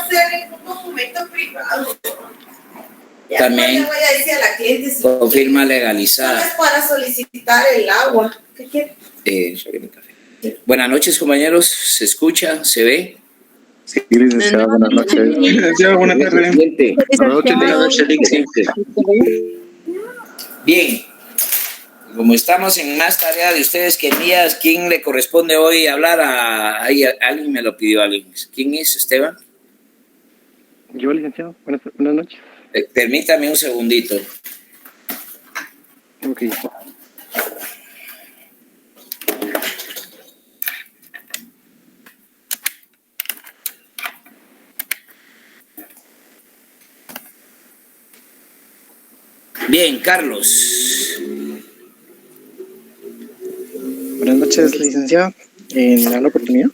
ser en un documento privado. Ya También no le voy a decir a la cliente si con firma legalizada. no es para solicitar el agua. ¿Qué quiere? Buenas noches, compañeros. ¿Se escucha? ¿Se ve? Sí, licenciado, buenas noches. Licenciado, buenas tardes. Buenas noches, licenciado. Bien. Como estamos en más tarea de ustedes que mías, ¿quién le corresponde hoy hablar? Alguien me lo pidió, alguien. ¿Quién es, Esteban? Yo, licenciado. Buenas noches. Permítame un segundito. Ok. Bien, Carlos. Buenas noches, licenciado. ¿Me da la oportunidad?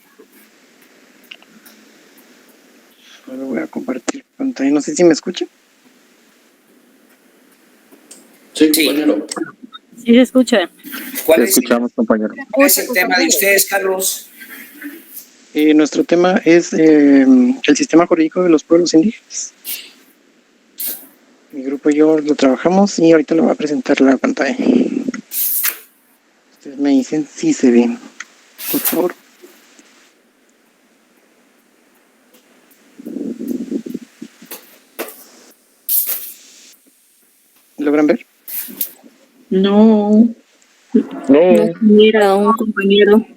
Solo voy a compartir pantalla. No sé si me escucha. Sí, compañero. Sí, se escucha. Te escuchamos, compañero. ¿Cuál es el tema de ustedes, Carlos? Nuestro tema es el sistema jurídico de los pueblos indígenas. Mi grupo y yo lo trabajamos y ahorita le voy a presentar la pantalla. Ustedes me dicen si se ven, por favor. ¿Logran ver? No. No mira un compañero.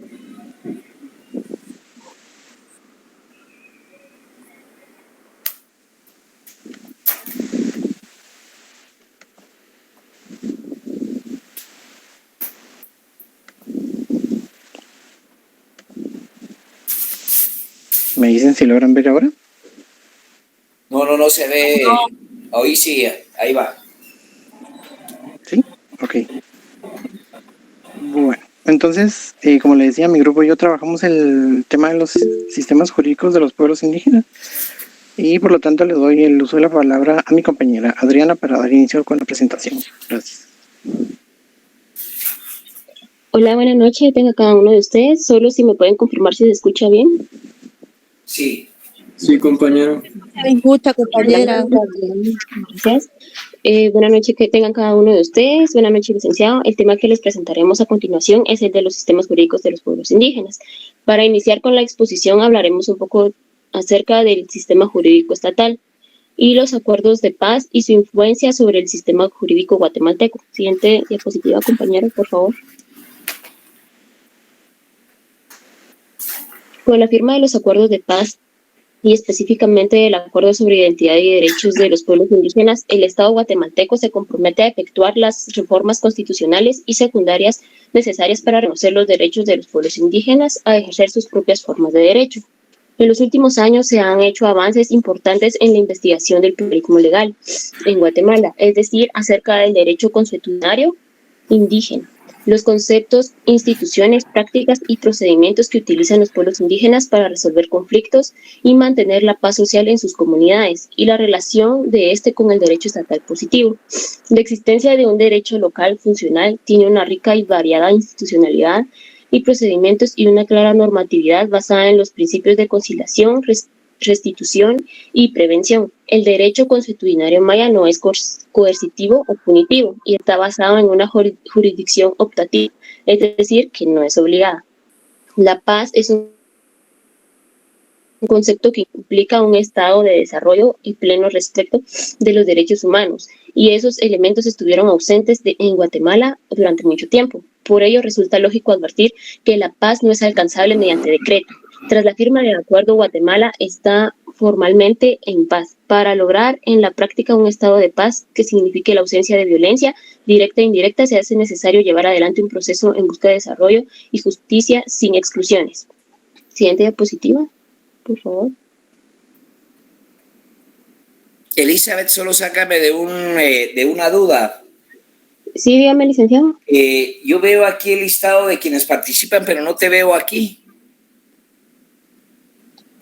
¿Me dicen si logran ver ahora? No se ve. Hoy sí, ahí va. ¿Sí? Ok. Bueno, entonces, como le decía, mi grupo y yo trabajamos el tema de los sistemas jurídicos de los pueblos indígenas y por lo tanto le doy el uso de la palabra a mi compañera Adriana para dar inicio con la presentación. Gracias. Hola, buenas noches, tengo a cada uno de ustedes. Solo si me pueden confirmar si se escucha bien. Sí. Sí, compañero. Se escucha, compañera. Gracias. Buenas noches que tengan cada uno de ustedes. Buenas noches, licenciado. El tema que les presentaremos a continuación es el de los sistemas jurídicos de los pueblos indígenas. Para iniciar con la exposición hablaremos un poco acerca del sistema jurídico estatal y los acuerdos de paz y su influencia sobre el sistema jurídico guatemalteco. Siguiente diapositiva, compañero, por favor. Con la firma de los acuerdos de paz y específicamente el Acuerdo sobre Identidad y Derechos de los Pueblos Indígenas, el Estado guatemalteco se compromete a efectuar las reformas constitucionales y secundarias necesarias para reconocer los derechos de los pueblos indígenas a ejercer sus propias formas de derecho. En los últimos años se han hecho avances importantes en la investigación del pluralismo legal en Guatemala, es decir, acerca del derecho consuetudinario indígena, los conceptos, instituciones, prácticas y procedimientos que utilizan los pueblos indígenas para resolver conflictos y mantener la paz social en sus comunidades y la relación de este con el derecho estatal positivo. La existencia de un derecho local funcional tiene una rica y variada institucionalidad y procedimientos y una clara normatividad basada en los principios de conciliación, restitución y prevención. El derecho consuetudinario maya no es coercitivo o punitivo y está basado en una jurisdicción optativa, es decir, que no es obligada. La paz es un concepto que implica un estado de desarrollo y pleno respeto de los derechos humanos, y esos elementos estuvieron ausentes en Guatemala durante mucho tiempo. Por ello, resulta lógico advertir que la paz no es alcanzable mediante decreto. Tras la firma del acuerdo, Guatemala está formalmente en paz, para lograr en la práctica un estado de paz que signifique la ausencia de violencia directa e indirecta. Se hace necesario llevar adelante un proceso en busca de desarrollo y justicia sin exclusiones. Siguiente diapositiva, por favor. Elizabeth, solo sácame de una duda. Sí, dígame, licenciado. Yo veo aquí el listado de quienes participan, pero no te veo aquí.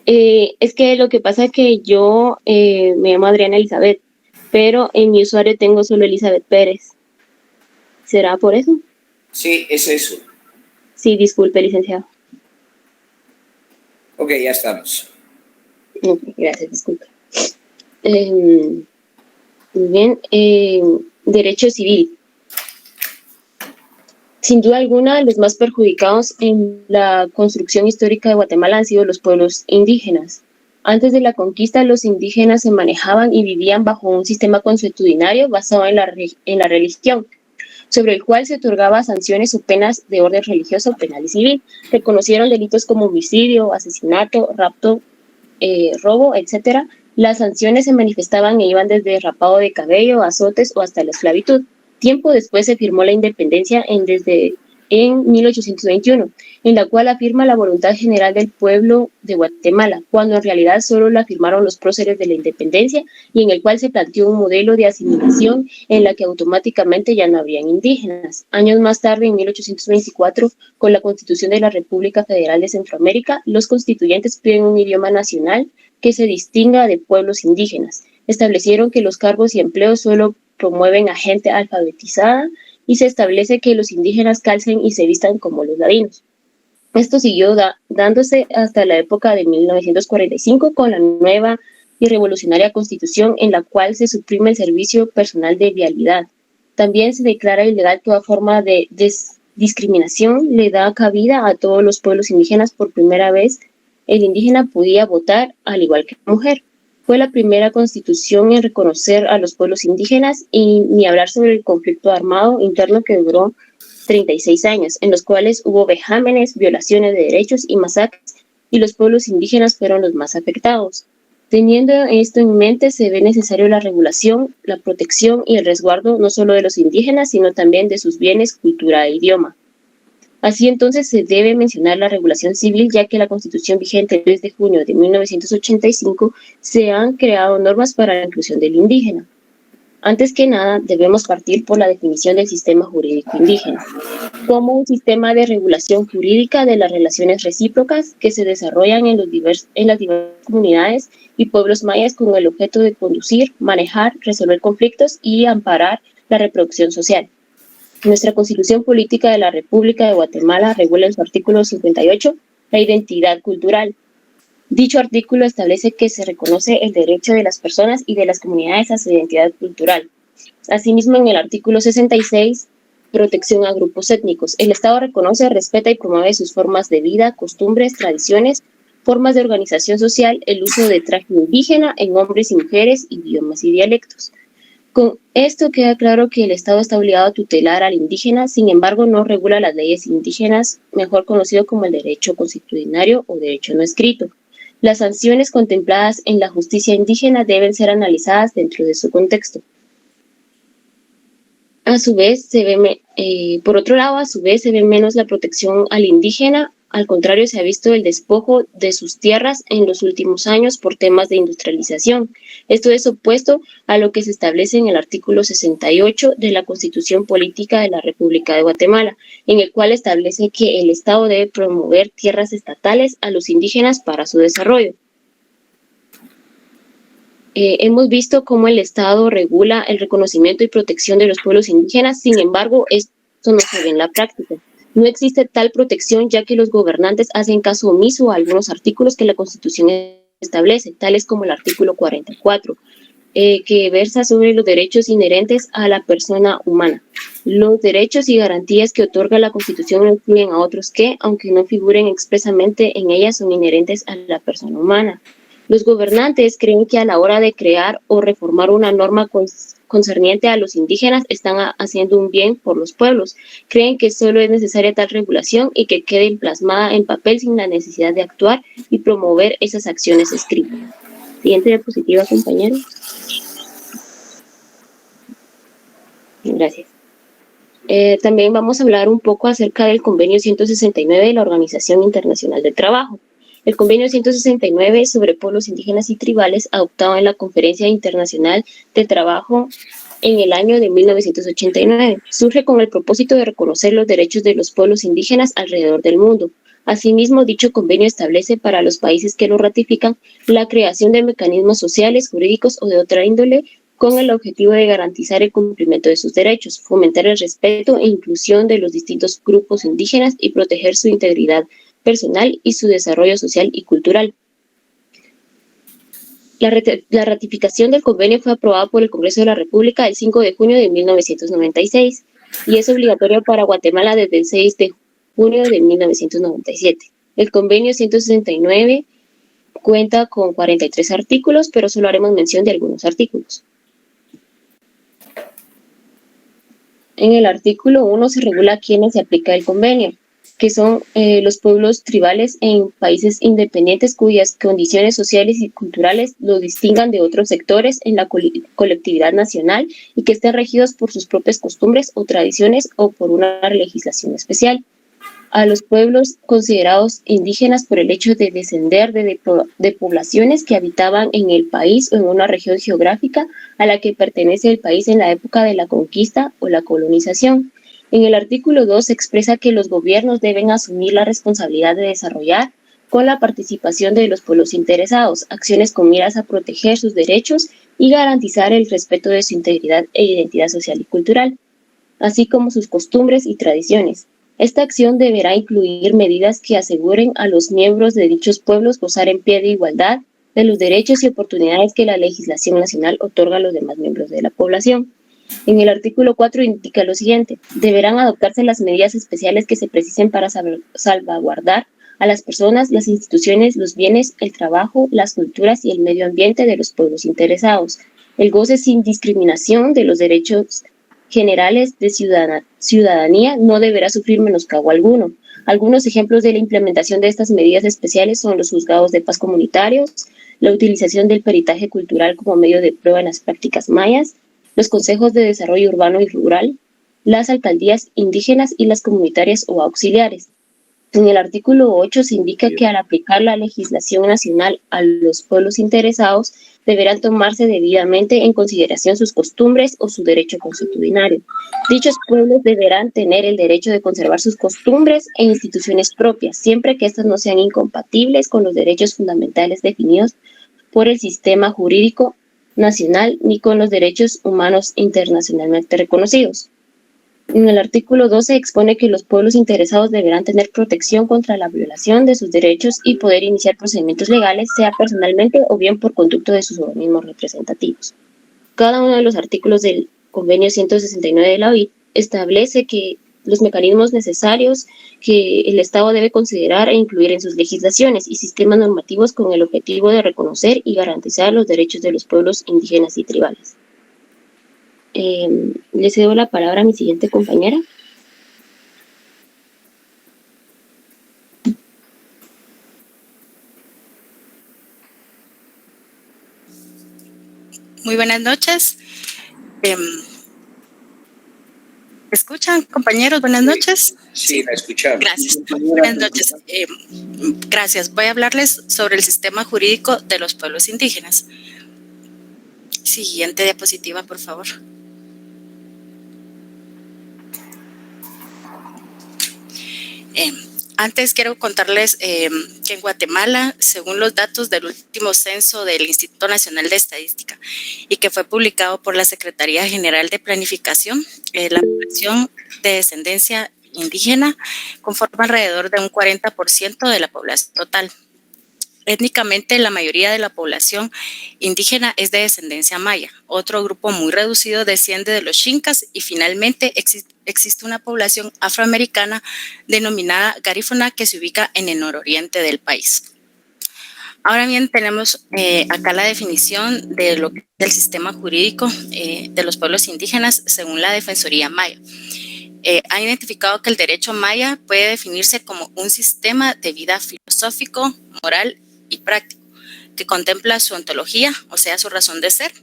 Es que lo que pasa es que yo me llamo Adriana Elizabeth, pero en mi usuario tengo solo Elizabeth Pérez. ¿Será por eso? Sí, es eso. Sí, disculpe, licenciado. Ok, ya estamos. Ok, gracias, disculpa. Muy bien. Derecho civil. Sin duda alguna, los más perjudicados en la construcción histórica de Guatemala han sido los pueblos indígenas. Antes de la conquista, los indígenas se manejaban y vivían bajo un sistema consuetudinario basado en la religión, sobre el cual se otorgaba sanciones o penas de orden religioso, penal y civil. Reconocieron delitos como homicidio, asesinato, rapto, robo, etc. Las sanciones se manifestaban e iban desde rapado de cabello, azotes o hasta la esclavitud. Tiempo después se firmó la independencia en 1821, en la cual afirma la voluntad general del pueblo de Guatemala, cuando en realidad solo la firmaron los próceres de la independencia y en el cual se planteó un modelo de asimilación en la que automáticamente ya no habrían indígenas. Años más tarde, en 1824, con la Constitución de la República Federal de Centroamérica, los constituyentes piden un idioma nacional que se distinga de pueblos indígenas. Establecieron que los cargos y empleos solo promueven a gente alfabetizada y se establece que los indígenas calcen y se vistan como los ladinos. Esto siguió dándose hasta la época de 1945 con la nueva y revolucionaria Constitución, en la cual se suprime el servicio personal de vialidad. También se declara ilegal toda forma de discriminación, le da cabida a todos los pueblos indígenas. Por primera vez, el indígena podía votar al igual que la mujer. Fue la primera constitución en reconocer a los pueblos indígenas y ni hablar sobre el conflicto armado interno que duró 36 años, en los cuales hubo vejámenes, violaciones de derechos y masacres, y los pueblos indígenas fueron los más afectados. Teniendo esto en mente, se ve necesario la regulación, la protección y el resguardo no solo de los indígenas, sino también de sus bienes, cultura e idioma. Así entonces se debe mencionar la regulación civil, ya que la Constitución vigente el 3 de junio de 1985 se han creado normas para la inclusión del indígena. Antes que nada, debemos partir por la definición del sistema jurídico indígena, como un sistema de regulación jurídica de las relaciones recíprocas que se desarrollan en las diversas comunidades y pueblos mayas con el objeto de conducir, manejar, resolver conflictos y amparar la reproducción social. Nuestra Constitución Política de la República de Guatemala regula en su artículo 58 la identidad cultural. Dicho artículo establece que se reconoce el derecho de las personas y de las comunidades a su identidad cultural. Asimismo, en el artículo 66, protección a grupos étnicos. El Estado reconoce, respeta y promueve sus formas de vida, costumbres, tradiciones, formas de organización social, el uso de traje indígena en hombres y mujeres, idiomas y dialectos. Con esto queda claro que el Estado está obligado a tutelar al indígena, sin embargo no regula las leyes indígenas, mejor conocido como el derecho consuetudinario o derecho no escrito. Las sanciones contempladas en la justicia indígena deben ser analizadas dentro de su contexto. Por otro lado, a su vez se ve menos la protección al indígena. Al contrario, se ha visto el despojo de sus tierras en los últimos años por temas de industrialización. Esto es opuesto a lo que se establece en el artículo 68 de la Constitución Política de la República de Guatemala, en el cual establece que el Estado debe promover tierras estatales a los indígenas para su desarrollo. Hemos visto cómo el Estado regula el reconocimiento y protección de los pueblos indígenas, sin embargo, esto no se ve en la práctica. No existe tal protección, ya que los gobernantes hacen caso omiso a algunos artículos que la Constitución establece, tales como el artículo 44, que versa sobre los derechos inherentes a la persona humana. Los derechos y garantías que otorga la Constitución no incluyen a otros que, aunque no figuren expresamente en ellas, son inherentes a la persona humana. Los gobernantes creen que a la hora de crear o reformar una norma concerniente a los indígenas están haciendo un bien por los pueblos. Creen que solo es necesaria tal regulación y que quede plasmada en papel sin la necesidad de actuar y promover esas acciones escritas. Siguiente diapositiva, compañeros. Gracias. También vamos a hablar un poco acerca del Convenio 169 de la Organización Internacional del Trabajo. El Convenio 169 sobre pueblos indígenas y tribales, adoptado en la Conferencia Internacional de Trabajo en el año de 1989, surge con el propósito de reconocer los derechos de los pueblos indígenas alrededor del mundo. Asimismo, dicho convenio establece para los países que lo ratifican la creación de mecanismos sociales, jurídicos o de otra índole con el objetivo de garantizar el cumplimiento de sus derechos, fomentar el respeto e inclusión de los distintos grupos indígenas y proteger su integridad personal y su desarrollo social y cultural. La ratificación del convenio fue aprobada por el Congreso de la República el 5 de junio de 1996 y es obligatorio para Guatemala desde el 6 de junio de 1997. El convenio 169 cuenta con 43 artículos, pero solo haremos mención de algunos artículos. En el artículo 1 se regula a quiénes se aplica el convenio, que son los pueblos tribales en países independientes cuyas condiciones sociales y culturales lo distingan de otros sectores en la colectividad nacional y que estén regidos por sus propias costumbres o tradiciones o por una legislación especial. A los pueblos considerados indígenas por el hecho de descender de poblaciones que habitaban en el país o en una región geográfica a la que pertenece el país en la época de la conquista o la colonización. En el artículo 2 se expresa que los gobiernos deben asumir la responsabilidad de desarrollar, con la participación de los pueblos interesados, acciones con miras a proteger sus derechos y garantizar el respeto de su integridad e identidad social y cultural, así como sus costumbres y tradiciones. Esta acción deberá incluir medidas que aseguren a los miembros de dichos pueblos gozar en pie de igualdad de los derechos y oportunidades que la legislación nacional otorga a los demás miembros de la población. En el artículo 4 indica lo siguiente: deberán adoptarse las medidas especiales que se precisen para salvaguardar a las personas, las instituciones, los bienes, el trabajo, las culturas y el medio ambiente de los pueblos interesados. El goce sin discriminación de los derechos generales de ciudadanía no deberá sufrir menoscabo alguno. Algunos ejemplos de la implementación de estas medidas especiales son los juzgados de paz comunitarios, la utilización del peritaje cultural como medio de prueba en las prácticas mayas, los consejos de desarrollo urbano y rural, las alcaldías indígenas y las comunitarias o auxiliares. En el artículo 8 se indica que al aplicar la legislación nacional a los pueblos interesados, deberán tomarse debidamente en consideración sus costumbres o su derecho consuetudinario. Dichos pueblos deberán tener el derecho de conservar sus costumbres e instituciones propias, siempre que éstas no sean incompatibles con los derechos fundamentales definidos por el sistema jurídico nacional ni con los derechos humanos internacionalmente reconocidos. En el artículo 12 expone que los pueblos interesados deberán tener protección contra la violación de sus derechos y poder iniciar procedimientos legales, sea personalmente o bien por conducto de sus organismos representativos. Cada uno de los artículos del Convenio 169 de la OIT establece que los mecanismos necesarios que el Estado debe considerar e incluir en sus legislaciones y sistemas normativos con el objetivo de reconocer y garantizar los derechos de los pueblos indígenas y tribales. Le cedo la palabra a mi siguiente compañera. Muy buenas noches. ¿Escuchan, compañeros? Buenas noches. Sí, la escuchamos. Gracias. Buenas noches. Gracias. Voy a hablarles sobre el sistema jurídico de los pueblos indígenas. Siguiente diapositiva, por favor. Antes quiero contarles que en Guatemala, según los datos del último censo del Instituto Nacional de Estadística y que fue publicado por la Secretaría General de Planificación, la población de descendencia indígena conforma alrededor de un 40% de la población total. Étnicamente, la mayoría de la población indígena es de descendencia maya. Otro grupo muy reducido desciende de los xincas y finalmente existe una población afroamericana denominada garífuna que se ubica en el nororiente del país. Ahora bien, tenemos acá la definición de lo que es el sistema jurídico de los pueblos indígenas según la Defensoría Maya. Ha identificado que el derecho maya puede definirse como un sistema de vida filosófico, moral y práctico, que contempla su ontología, o sea, su razón de ser,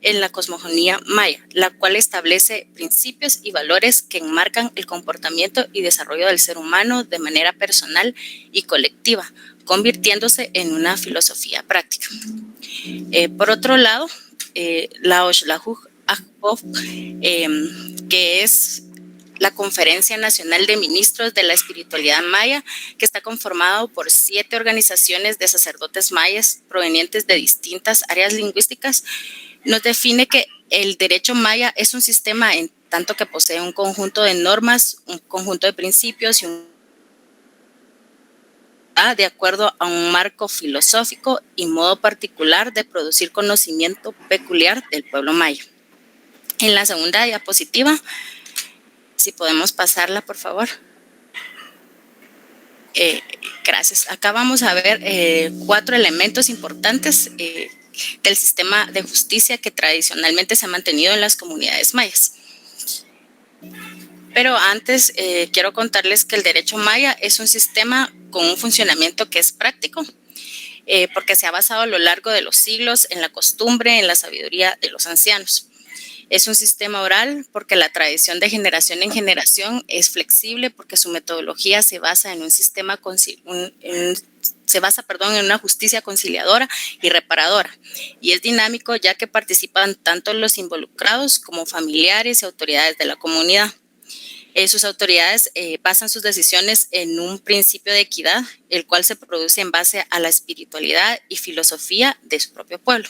en la cosmogonía maya, la cual establece principios y valores que enmarcan el comportamiento y desarrollo del ser humano de manera personal y colectiva, convirtiéndose en una filosofía práctica. Por otro lado, la Oxlajuj Ajpov, que es la Conferencia Nacional de Ministros de la Espiritualidad Maya, que está conformado por 7 organizaciones de sacerdotes mayas provenientes de distintas áreas lingüísticas, nos define que el derecho maya es un sistema en tanto que posee un conjunto de normas, un conjunto de principios y un de acuerdo a un marco filosófico y modo particular de producir conocimiento peculiar del pueblo maya. En la segunda diapositiva, si podemos pasarla, por favor. Gracias. Acá vamos a ver 4 elementos importantes del sistema de justicia que tradicionalmente se ha mantenido en las comunidades mayas. Pero antes quiero contarles que el derecho maya es un sistema con un funcionamiento que es práctico, porque se ha basado a lo largo de los siglos en la costumbre, en la sabiduría de los ancianos. Es un sistema oral porque la tradición de generación en generación es flexible porque su metodología se basa en un sistema en una justicia conciliadora y reparadora, y es dinámico ya que participan tanto los involucrados como familiares y autoridades de la comunidad. Sus autoridades basan sus decisiones en un principio de equidad, el cual se produce en base a la espiritualidad y filosofía de su propio pueblo,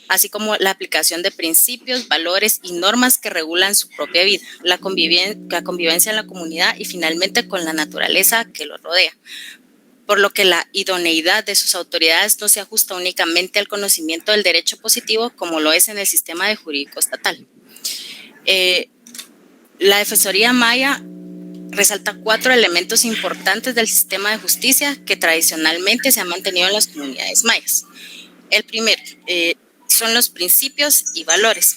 así como la aplicación de principios, valores y normas que regulan su propia vida, la convivencia en la comunidad y finalmente con la naturaleza que lo rodea, por lo que la idoneidad de sus autoridades no se ajusta únicamente al conocimiento del derecho positivo como lo es en el sistema de jurídico estatal. La Defensoría Maya resalta 4 elementos importantes del sistema de justicia que tradicionalmente se han mantenido en las comunidades mayas. El primero son los principios y valores,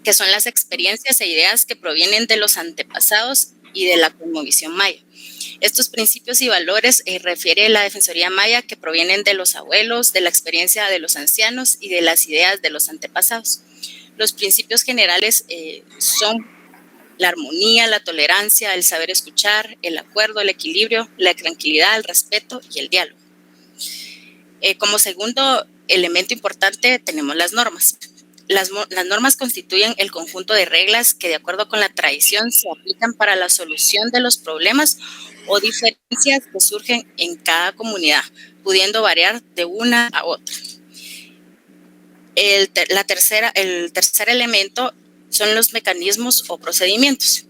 que son las experiencias e ideas que provienen de los antepasados y de la cosmovisión maya. Estos principios y valores refiere la Defensoría Maya que provienen de los abuelos, de la experiencia de los ancianos y de las ideas de los antepasados. Los principios generales son la armonía, la tolerancia, el saber escuchar, el acuerdo, el equilibrio, la tranquilidad, el respeto y el diálogo. Como segundo elemento importante tenemos las normas. Las normas constituyen el conjunto de reglas que, de acuerdo con la tradición, se aplican para la solución de los problemas o diferencias que surgen en cada comunidad, pudiendo variar de una a otra. El tercer elemento son los mecanismos o procedimientos,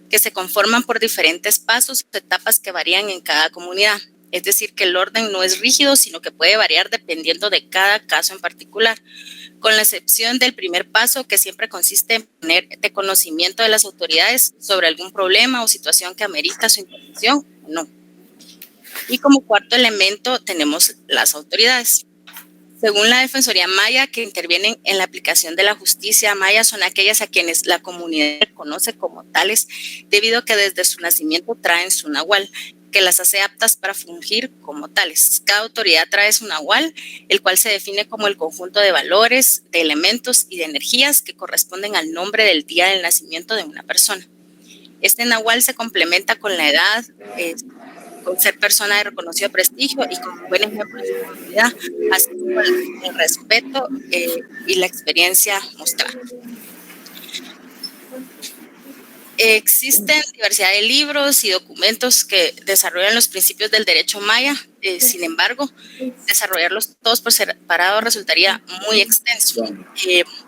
que se conforman por diferentes pasos o etapas que varían en cada comunidad. Es decir, que el orden no es rígido, sino que puede variar dependiendo de cada caso en particular, con la excepción del primer paso, que siempre consiste en poner de conocimiento de las autoridades sobre algún problema o situación que amerita su intervención o no. Y como cuarto elemento tenemos las autoridades. Según la Defensoría Maya, que intervienen en la aplicación de la justicia maya son aquellas a quienes la comunidad reconoce como tales, debido a que desde su nacimiento traen su nahual, que las hace aptas para fungir como tales. Cada autoridad trae su nahual, el cual se define como el conjunto de valores, de elementos y de energías que corresponden al nombre del día del nacimiento de una persona. Este nahual se complementa con la edad, con ser persona de reconocido prestigio y con un buen ejemplo de su comunidad, así como el respeto y la experiencia mostrada. Existen diversidad de libros y documentos que desarrollan los principios del derecho maya, sin embargo, desarrollarlos todos por separado resultaría muy extenso,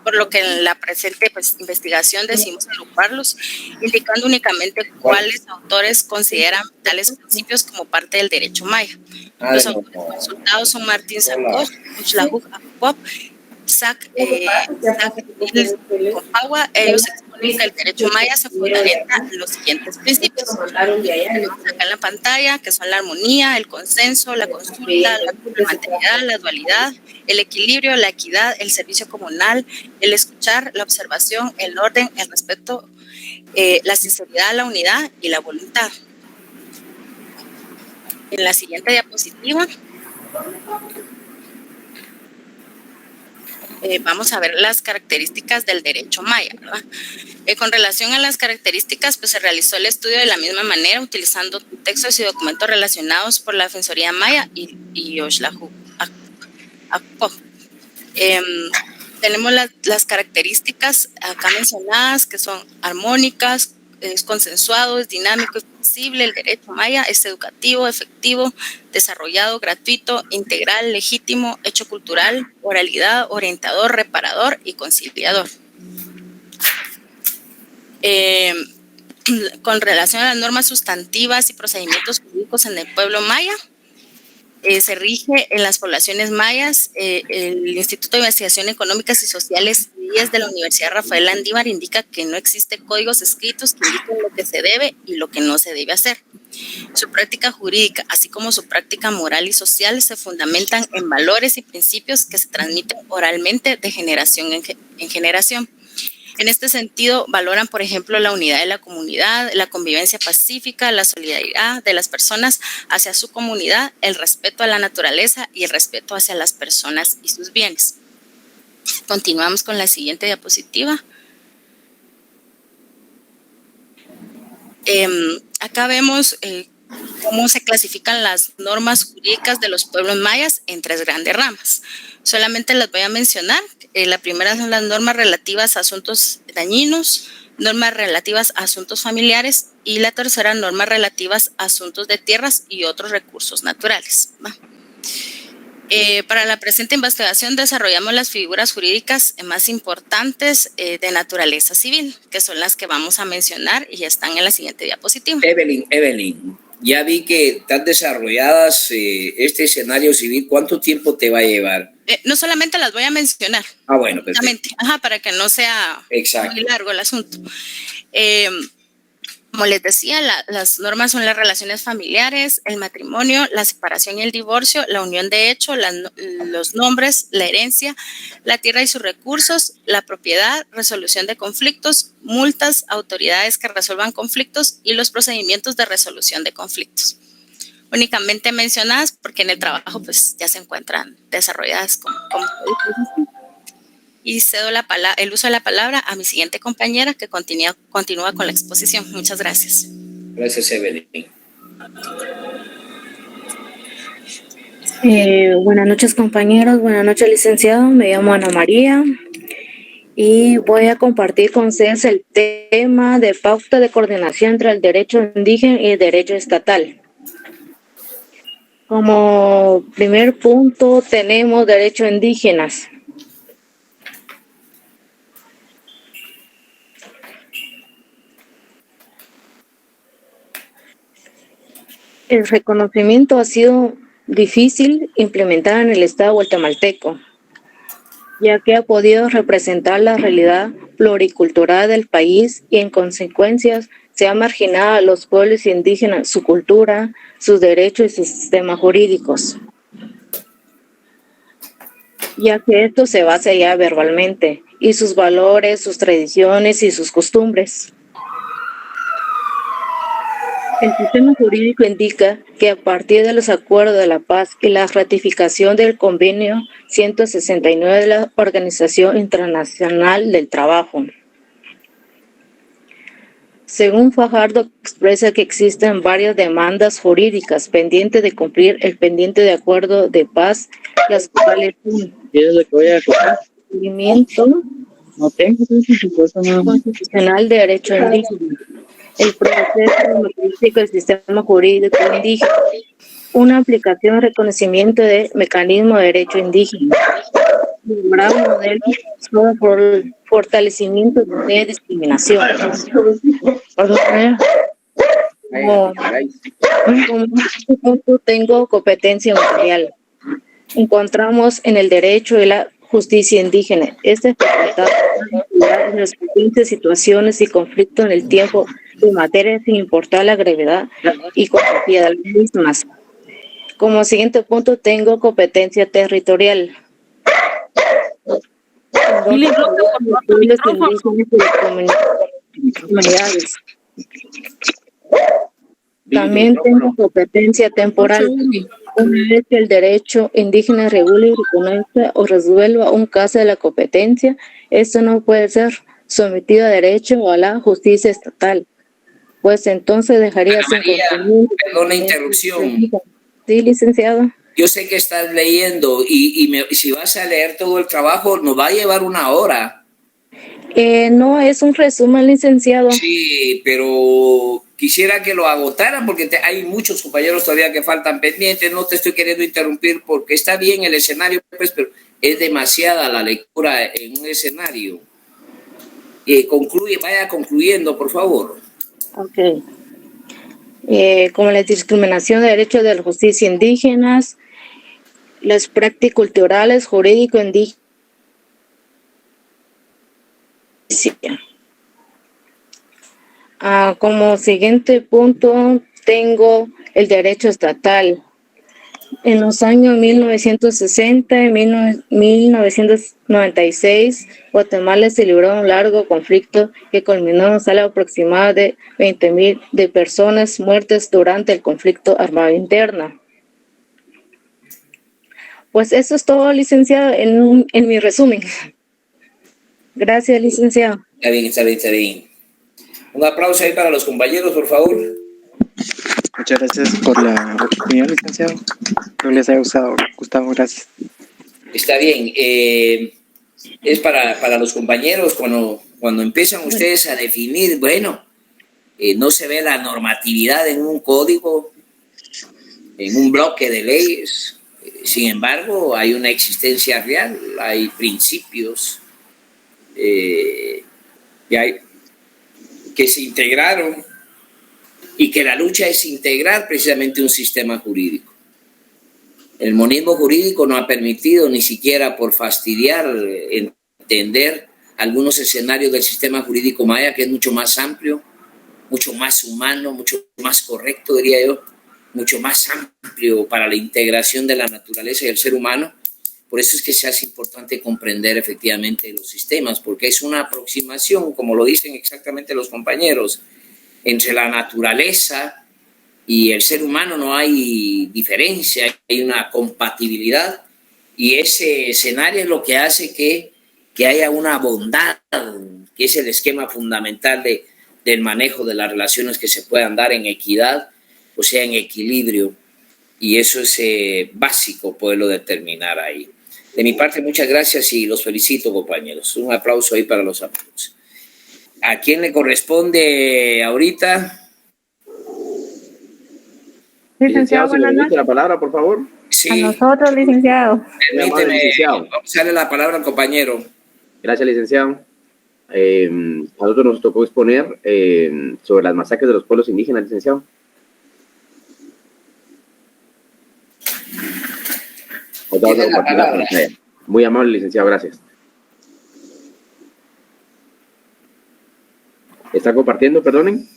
por lo que en la presente investigación decidimos agruparlos, indicando únicamente cuáles autores consideran tales principios como parte del derecho maya. Los autores consultados son Martín Sankosh, Uxlajuj Akpop, Isaac Compagua. Ellos exponen que el derecho maya se fundamenta en los siguientes principios. Tenemos acá en la pantalla, que son la armonía, el consenso, la consulta, la complementariedad, la dualidad, el equilibrio, la equidad, el servicio comunal, el escuchar, la observación, el orden, el respeto, la sinceridad, la unidad y la voluntad. En la siguiente diapositiva vamos a ver las características del derecho maya, ¿verdad? Con relación a las características, pues se realizó el estudio de la misma manera, utilizando textos y documentos relacionados por la Defensoría Maya y Uxlajuj Akpop. Tenemos las características acá mencionadas, que son armónicas, es consensuado, es dinámico, es flexible. El derecho maya es educativo, efectivo, desarrollado, gratuito, integral, legítimo, hecho cultural, oralidad, orientador, reparador y conciliador. Con relación a las normas sustantivas y procedimientos jurídicos en el pueblo maya, se rige en las poblaciones mayas. El Instituto de Investigación Económicas y Sociales IES de la Universidad Rafael Landívar indica que no existen códigos escritos que indiquen lo que se debe y lo que no se debe hacer. Su práctica jurídica, así como su práctica moral y social, se fundamentan en valores y principios que se transmiten oralmente de generación en generación. En este sentido, valoran, por ejemplo, la unidad de la comunidad, la convivencia pacífica, la solidaridad de las personas hacia su comunidad, el respeto a la naturaleza y el respeto hacia las personas y sus bienes. Continuamos con la siguiente diapositiva. Acá vemos cómo se clasifican las normas jurídicas de los pueblos mayas en 3 grandes ramas. Solamente las voy a mencionar. La primera son las normas relativas a asuntos dañinos, normas relativas a asuntos familiares y la tercera, normas relativas a asuntos de tierras y otros recursos naturales. Para la presente investigación desarrollamos las figuras jurídicas más importantes de naturaleza civil, que son las que vamos a mencionar y están en la siguiente diapositiva. Evelyn, ya vi que están desarrolladas este escenario civil. ¿Cuánto tiempo te va a llevar? No solamente las voy a mencionar. Ah, bueno, perfecto. Para que no sea muy largo el asunto. Como les decía, las normas son las relaciones familiares, el matrimonio, la separación y el divorcio, la unión de hecho, los nombres, la herencia, la tierra y sus recursos, la propiedad, resolución de conflictos, multas, autoridades que resuelvan conflictos y los procedimientos de resolución de conflictos. Únicamente mencionadas porque en el trabajo pues ya se encuentran desarrolladas como y cedo el uso de la palabra a mi siguiente compañera que continúa con la exposición. Muchas gracias. Gracias, Evelyn. Buenas noches, compañeros. Buenas noches, licenciado. Me llamo Ana María y voy a compartir con ustedes el tema de pauta de coordinación entre el derecho indígena y el derecho estatal. Como primer punto tenemos derechos indígenas. El reconocimiento ha sido difícil implementar en el Estado guatemalteco, ya que ha podido representar la realidad pluricultural del país y en consecuencia se ha marginado a los pueblos indígenas, su cultura, sus derechos y sus sistemas jurídicos, ya que esto se basa ya verbalmente, y sus valores, sus tradiciones y sus costumbres. El sistema jurídico indica que a partir de los acuerdos de la paz y la ratificación del convenio 169 de la Organización Internacional del Trabajo, según Fajardo, expresa que existen varias demandas jurídicas pendientes de cumplir el pendiente de acuerdo de paz, las cuales son seguimiento constitucional de derecho indígena, el proceso democrático del sistema jurídico indígena, una aplicación y reconocimiento de mecanismo de derecho indígena, un gran modelo por el fortalecimiento de discriminación. Como tengo competencia material, encontramos en el derecho y la justicia indígena esta facultad en las diferentes situaciones y conflictos en el tiempo de materia sin importar la gravedad y complejidad de las mismas. Como siguiente punto tengo competencia territorial. También tengo competencia temporal. Una vez que el derecho indígena regule y reconozca o resuelva un caso de la competencia, esto no puede ser sometido a derecho o a la justicia estatal, pues entonces dejaría sin contenido. Perdón la interrupción. Sí, licenciado. Yo sé que estás leyendo y si vas a leer todo el trabajo nos va a llevar 1 hora. No, es un resumen, licenciado. Sí, pero quisiera que lo agotaran porque hay muchos compañeros todavía que faltan pendientes. No te estoy queriendo interrumpir porque está bien el escenario, pues, pero es demasiada la lectura en un escenario. Vaya concluyendo, por favor. Ok. Como la discriminación de derechos de la justicia indígenas, las prácticas culturales, jurídico indígena. Como siguiente punto tengo el derecho estatal. En los años 1960 y 1996, Guatemala se libró un largo conflicto que culminó en un saldo aproximado de 20,000 de personas muertas durante el conflicto armado interno. Pues eso es todo, licenciado, en mi resumen. Gracias, licenciado. Está bien, está bien, está bien. Un aplauso ahí para los compañeros, por favor. Muchas gracias por la opinión, licenciado. Espero les haya gustado. Gracias. Está bien. Es para los compañeros cuando empiezan ustedes a definir, bueno, no se ve la normatividad en un código, en un bloque de leyes. Sin embargo, hay una existencia real, hay principios que se integraron y que la lucha es integrar precisamente un sistema jurídico. El monismo jurídico no ha permitido ni siquiera por fastidiar entender algunos escenarios del sistema jurídico maya, que es mucho más amplio, mucho más humano, mucho más correcto, diría yo, mucho más amplio para la integración de la naturaleza y el ser humano. Por eso es que se hace importante comprender efectivamente los sistemas, porque es una aproximación, como lo dicen exactamente los compañeros, entre la naturaleza y el ser humano no hay diferencia, hay una compatibilidad, y ese escenario es lo que hace que haya una bondad, que es el esquema fundamental del manejo de las relaciones que se puedan dar en equidad, o sea, en equilibrio, y eso es básico poderlo determinar ahí. De mi parte, muchas gracias y los felicito, compañeros. Un aplauso ahí para los amigos. ¿A quién le corresponde ahorita? Licenciado, se le permite la palabra, por favor. Sí. A nosotros, licenciado. Permíteme, vamos a darle la palabra al compañero. Gracias, licenciado. A nosotros nos tocó exponer sobre las masacres de los pueblos indígenas, licenciado. Muy amable, licenciado, gracias. ¿Está compartiendo, perdonen?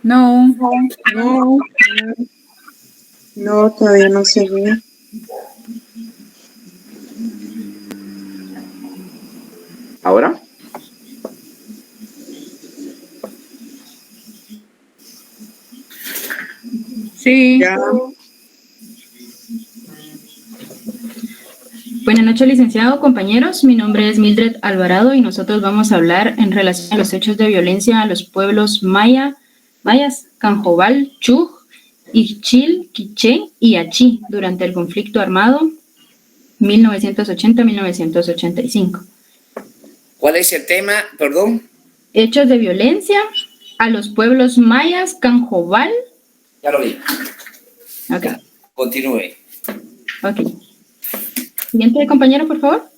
No, todavía no se ve. ¿Ahora? sí. Ya. Buenas noches, licenciado, compañeros. Mi nombre es Mildred Alvarado y nosotros vamos a hablar en relación a los hechos de violencia a los pueblos mayas, Canjobal, Chuj, Ixchil, Quiché y Achí durante el conflicto armado 1980-1985. ¿Cuál es el tema? Perdón. Hechos de violencia a los pueblos mayas, Canjobal. Ya lo vi. Ok. Continúe. Ok. Siguiente compañero, por favor.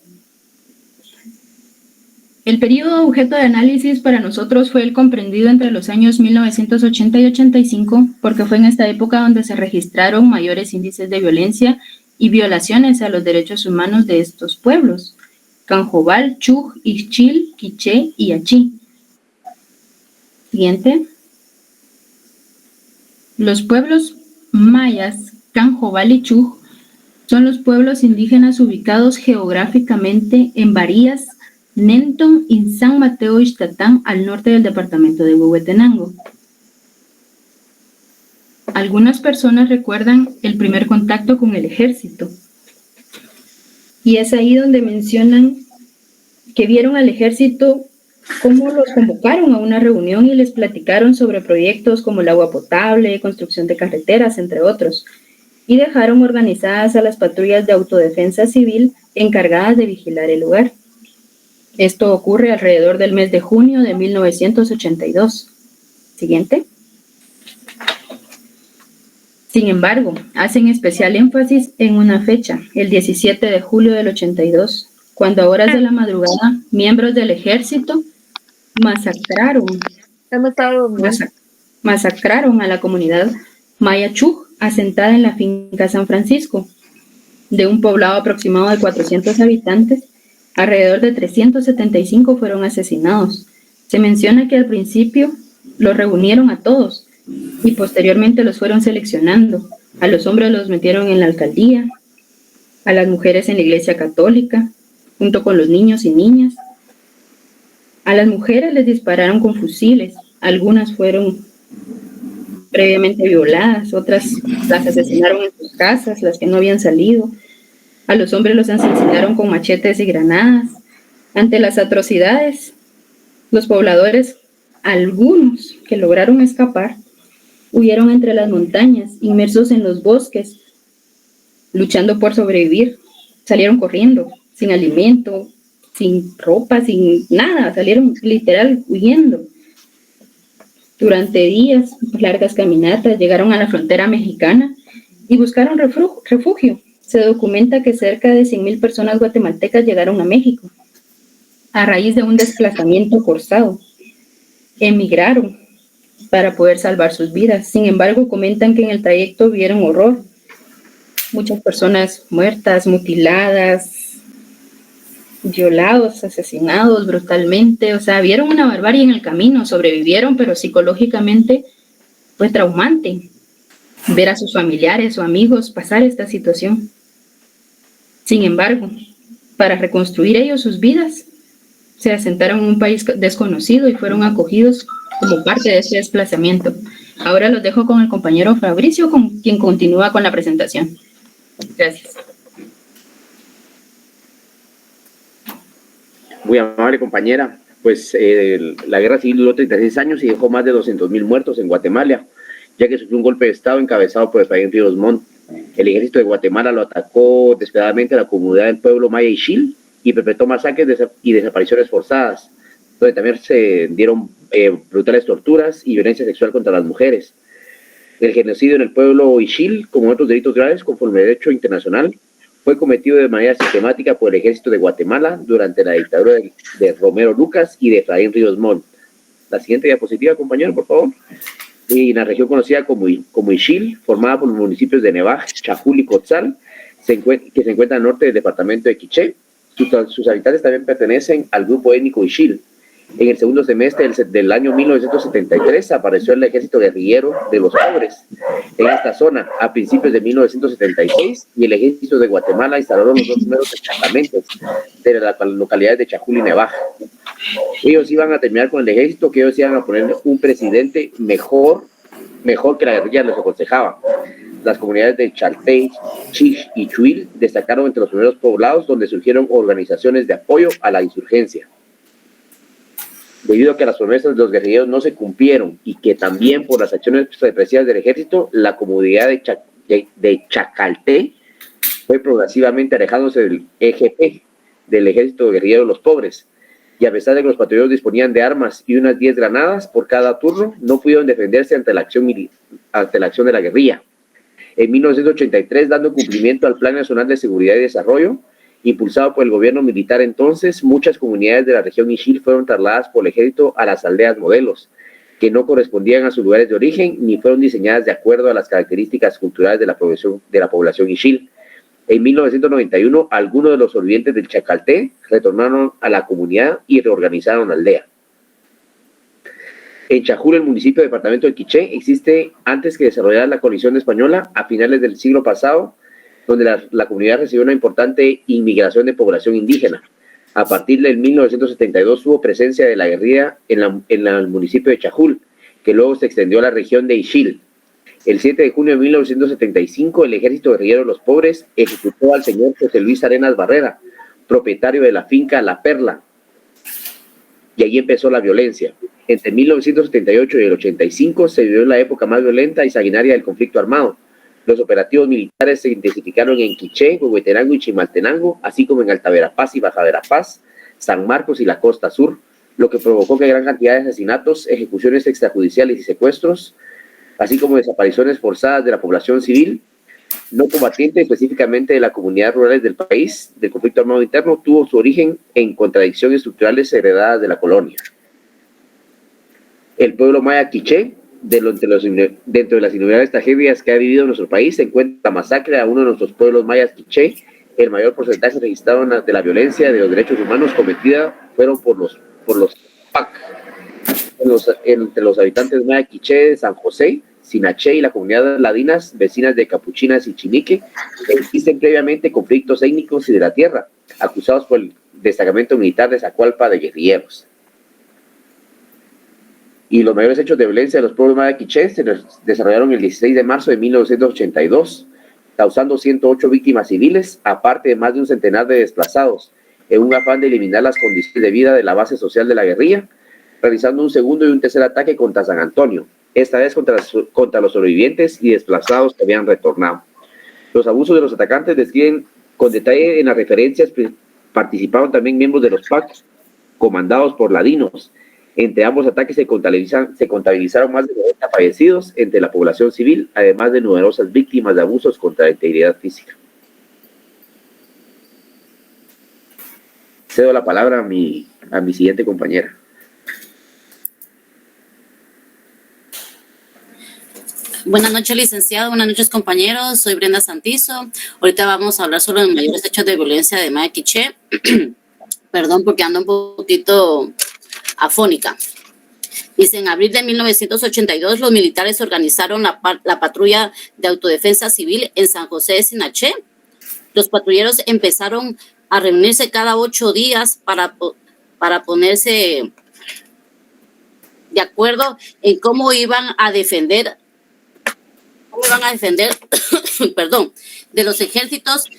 El periodo objeto de análisis para nosotros fue el comprendido entre los años 1980 y 85, porque fue en esta época donde se registraron mayores índices de violencia y violaciones a los derechos humanos de estos pueblos: Canjobal, Chuj, Ixchil, Quiché y Achí. Siguiente. Los pueblos mayas, Canjobal y Chuj, son los pueblos indígenas ubicados geográficamente en Barías, Nenton y San Mateo Ixtatán, al norte del departamento de Huehuetenango. Algunas personas recuerdan el primer contacto con el ejército, y es ahí donde mencionan que vieron al ejército cómo los convocaron a una reunión y les platicaron sobre proyectos como el agua potable, construcción de carreteras, entre otros, y dejaron organizadas a las patrullas de autodefensa civil encargadas de vigilar el lugar. Esto ocurre alrededor del mes de junio de 1982. Siguiente. Sin embargo, hacen especial énfasis en una fecha, el 17 de julio del 82, cuando a horas de la madrugada, miembros del ejército masacraron a la comunidad maya Chuj asentada en la finca San Francisco. De un poblado aproximado de 400 habitantes, alrededor de 375 fueron asesinados. Se menciona que al principio los reunieron a todos y posteriormente los fueron seleccionando. A los hombres los metieron en la alcaldía, a las mujeres en la iglesia católica, junto con los niños y niñas. A las mujeres les dispararon con fusiles, algunas fueron previamente violadas, otras las asesinaron en sus casas, las que no habían salido. A los hombres los asesinaron con machetes y granadas. Ante las atrocidades, los pobladores, algunos que lograron escapar, huyeron entre las montañas, inmersos en los bosques, luchando por sobrevivir. Salieron corriendo, sin alimento, sin ropa, sin nada, salieron literal huyendo. Durante días, largas caminatas, llegaron a la frontera mexicana y buscaron refugio. Se documenta que cerca de 100,000 personas guatemaltecas llegaron a México a raíz de un desplazamiento forzado. Emigraron para poder salvar sus vidas. Sin embargo, comentan que en el trayecto vieron horror. Muchas personas muertas, mutiladas, violados, asesinados brutalmente. O sea, vieron una barbarie en el camino, sobrevivieron, pero psicológicamente fue traumante ver a sus familiares o amigos pasar esta situación. Sin embargo, para reconstruir ellos sus vidas, se asentaron en un país desconocido y fueron acogidos como parte de ese desplazamiento. Ahora los dejo con el compañero Fabricio, con quien continúa con la presentación. Gracias. Muy amable, compañera. Pues la guerra civil duró 36 años y dejó más de 200,000 muertos en Guatemala, ya que sufrió un golpe de Estado encabezado por Efraín Ríos Montt. El ejército de Guatemala lo atacó despiadadamente a la comunidad del pueblo maya Ixil y perpetró masacres y desapariciones forzadas, donde también se dieron brutales torturas y violencia sexual contra las mujeres. El genocidio en el pueblo Ixil, como otros delitos graves conforme al derecho internacional, fue cometido de manera sistemática por el ejército de Guatemala durante la dictadura de Romero Lucas y de Efraín Ríos Montt. La siguiente diapositiva, compañero, por favor. Y en la región conocida como Ixil, formada por los municipios de Nevaj, Chajul y Cotzal, que se encuentra al norte del departamento de Quiché. Sus habitantes también pertenecen al grupo étnico Ixil. En el segundo semestre del año 1973 apareció el ejército guerrillero de los pobres en esta zona a principios de 1976 y el ejército de Guatemala instalaron los dos primeros destacamentos de las localidades de Chajul y Nevaj. Ellos iban a terminar con el ejército, que ellos iban a poner un presidente mejor que la guerrilla les aconsejaba. Las comunidades de Chaltey, Chich y Chuil destacaron entre los primeros poblados donde surgieron organizaciones de apoyo a la insurgencia. Debido a que las promesas de los guerrilleros no se cumplieron y que también por las acciones represivas del ejército, la comunidad de Chacalté fue progresivamente alejándose del EGP, del ejército guerrillero de los pobres. Y a pesar de que los patrulleros disponían de armas y unas 10 granadas por cada turno, no pudieron defenderse ante la acción de la guerrilla. En 1983, dando cumplimiento al Plan Nacional de Seguridad y Desarrollo, impulsado por el gobierno militar entonces, muchas comunidades de la región Ixil fueron trasladadas por el ejército a las aldeas modelos, que no correspondían a sus lugares de origen ni fueron diseñadas de acuerdo a las características culturales de la población Ixil. En 1991, algunos de los sobrevivientes del Chacalté retornaron a la comunidad y reorganizaron la aldea. En Chajul, el municipio del departamento de Quiché, existe antes que desarrollara la coalición española a finales del siglo pasado, donde la comunidad recibió una importante inmigración de población indígena. A partir del 1972 hubo presencia de la guerrilla en el municipio de Chajul, que luego se extendió a la región de Ixil. El 7 de junio de 1975, el ejército guerrillero de los pobres ejecutó al señor José Luis Arenas Barrera, propietario de la finca La Perla, y ahí empezó la violencia. Entre 1978 y el 85 se vivió la época más violenta y sanguinaria del conflicto armado. Los operativos militares se intensificaron en Quiché, Huehuetenango y Chimaltenango, así como en Alta Verapaz y Baja Verapaz, San Marcos y la costa sur, lo que provocó que gran cantidad de asesinatos, ejecuciones extrajudiciales y secuestros, así como desapariciones forzadas de la población civil no combatiente, específicamente de las comunidades rurales del país, del conflicto armado interno, tuvo su origen en contradicciones estructurales heredadas de la colonia. El pueblo maya Quiché dentro de las innumerables tragedias que ha vivido nuestro país se encuentra la masacre a uno de nuestros pueblos mayas quiché. El mayor porcentaje registrado de la violencia de los derechos humanos cometida fueron por los PAC. Entre los habitantes maya quiché de San José, Sinaché y la comunidad ladinas, vecinas de Capuchinas y Chinique, existen previamente conflictos étnicos y de la tierra, acusados por el destacamento militar de Zacualpa de guerrilleros. Y los mayores hechos de violencia de los pueblos maya quiché se desarrollaron el 16 de marzo de 1982, causando 108 víctimas civiles, aparte de más de un centenar de desplazados, en un afán de eliminar las condiciones de vida de la base social de la guerrilla, realizando un segundo y un tercer ataque contra San Antonio, esta vez contra los sobrevivientes y desplazados que habían retornado. Los abusos de los atacantes describen con detalle en las referencias. Participaron también miembros de los PAC, comandados por ladinos. Entre ambos ataques se contabilizaron más de 90 fallecidos entre la población civil, además de numerosas víctimas de abusos contra la integridad física. Cedo la palabra a mi siguiente compañera. Buenas noches, licenciado. Buenas noches, compañeros. Soy Brenda Santizo. Ahorita vamos a hablar sobre los mayores hechos de violencia de maya quiché. Perdón porque ando un poquito afónica. Dice, en abril de 1982, los militares organizaron la patrulla de autodefensa civil en San José de Sinaché. Los patrulleros empezaron a reunirse cada 8 días para ponerse de acuerdo en cómo iban a defender perdón, de los ejércitos,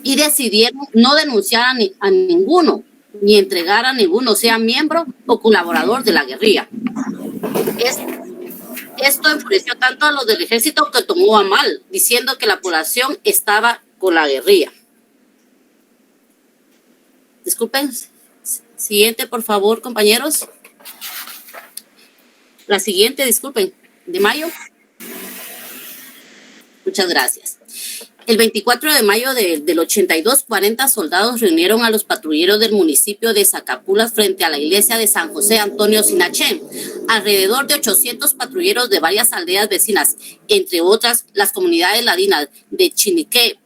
y decidieron no denunciar a ninguno, ni entregar a ninguno, sea miembro o colaborador de la guerrilla. Esto enfureció tanto a los del ejército que tomó a mal, diciendo que la población estaba con la guerrilla. Disculpen. Siguiente, por favor, compañeros. La siguiente, disculpen, de mayo. Muchas gracias. El 24 de mayo del 82, 40 soldados reunieron a los patrulleros del municipio de Zacapulas frente a la iglesia de San José Antonio Sinaché. Alrededor de 800 patrulleros de varias aldeas vecinas, entre otras las comunidades ladinas de Chinique,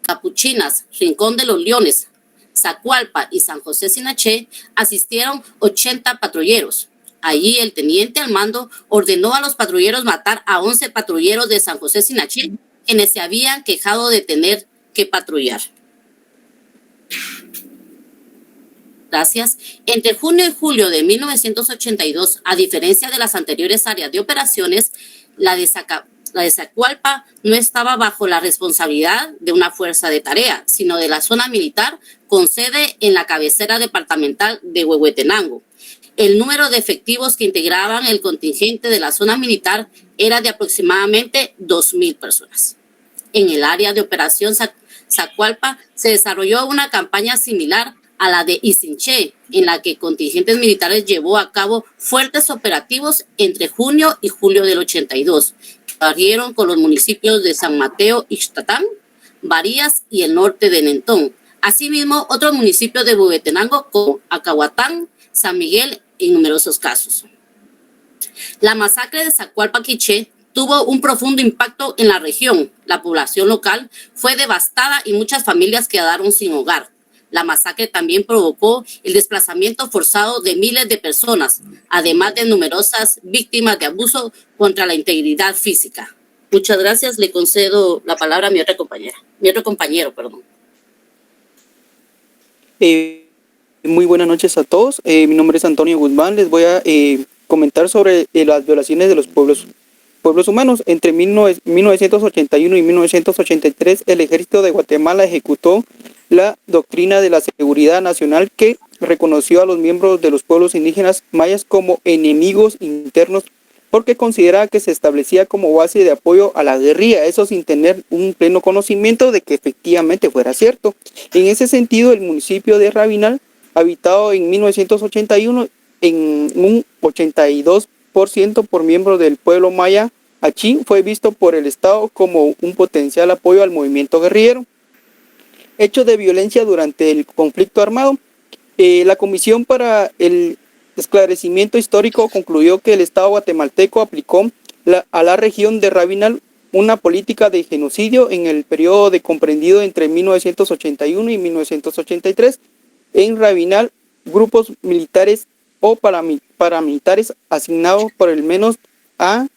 Capuchinas, Rincón de los Leones, Zacualpa y San José Sinaché, asistieron 80 patrulleros. Allí el teniente al mando ordenó a los patrulleros matar a 11 patrulleros de San José Sinaché, quienes se habían quejado de tener que patrullar. Gracias. Entre junio y julio de 1982, a diferencia de las anteriores áreas de operaciones, la de Zacualpa no estaba bajo la responsabilidad de una fuerza de tarea, sino de la zona militar con sede en la cabecera departamental de Huehuetenango. El número de efectivos que integraban el contingente de la zona militar era de aproximadamente 2,000 personas. En el área de operación Zacualpa se desarrolló una campaña similar a la de Isinché, en la que contingentes militares llevó a cabo fuertes operativos entre junio y julio del 82, que barrieron con los municipios de San Mateo, Ixtatán, Varías y el norte de Nentón. Asimismo, otros municipios de Huehuetenango como Acahuatán, San Miguel, en numerosos casos. La masacre de Zacualpa quiché tuvo un profundo impacto en la región. La población local fue devastada y muchas familias quedaron sin hogar. La masacre también provocó el desplazamiento forzado de miles de personas, además de numerosas víctimas de abuso contra la integridad física. Muchas gracias. Le concedo la palabra a mi otro compañero. Muy buenas noches a todos. Mi nombre es Antonio Guzmán. Les voy a comentar sobre las violaciones de los pueblos humanos. Entre 1981 y 1983, el ejército de Guatemala ejecutó la doctrina de la seguridad nacional que reconoció a los miembros de los pueblos indígenas mayas como enemigos internos, porque consideraba que se establecía como base de apoyo a la guerrilla, eso sin tener un pleno conocimiento de que efectivamente fuera cierto. En ese sentido, el municipio de Rabinal, habitado en 1981 en un 82% por miembros del pueblo maya achí, fue visto por el Estado como un potencial apoyo al movimiento guerrillero. Hechos de violencia durante el conflicto armado. La Comisión para el esclarecimiento histórico concluyó que el Estado guatemalteco aplicó a la región de Rabinal una política de genocidio en el periodo de comprendido entre 1981 y 1983. En Rabinal, grupos militares o paramilitares asignados por al menos a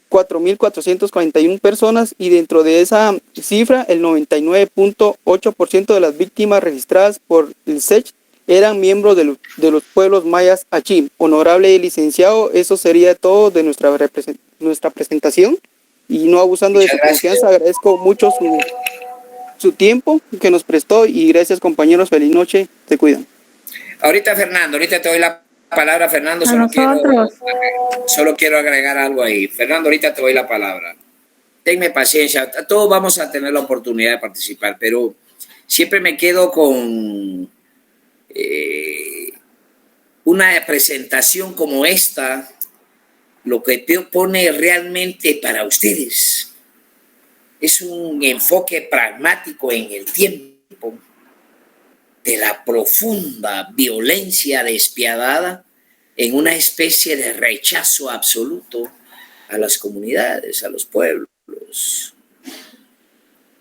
4.441 personas, y dentro de esa cifra el 99.8% de las víctimas registradas por el SECH eran miembros de los pueblos mayas achí. Honorable licenciado, eso sería todo de nuestra presentación, y no abusando de su confianza, agradezco mucho su tiempo que nos prestó, y gracias compañeros, feliz noche, se cuidan. Ahorita Fernando, ahorita te doy la palabra, Fernando, solo quiero agregar algo ahí. Fernando, ahorita te doy la palabra. Tenme paciencia, todos vamos a tener la oportunidad de participar, pero siempre me quedo con una presentación como esta, lo que pone realmente para ustedes es un enfoque pragmático en el tiempo de la profunda violencia despiadada en una especie de rechazo absoluto a las comunidades, a los pueblos.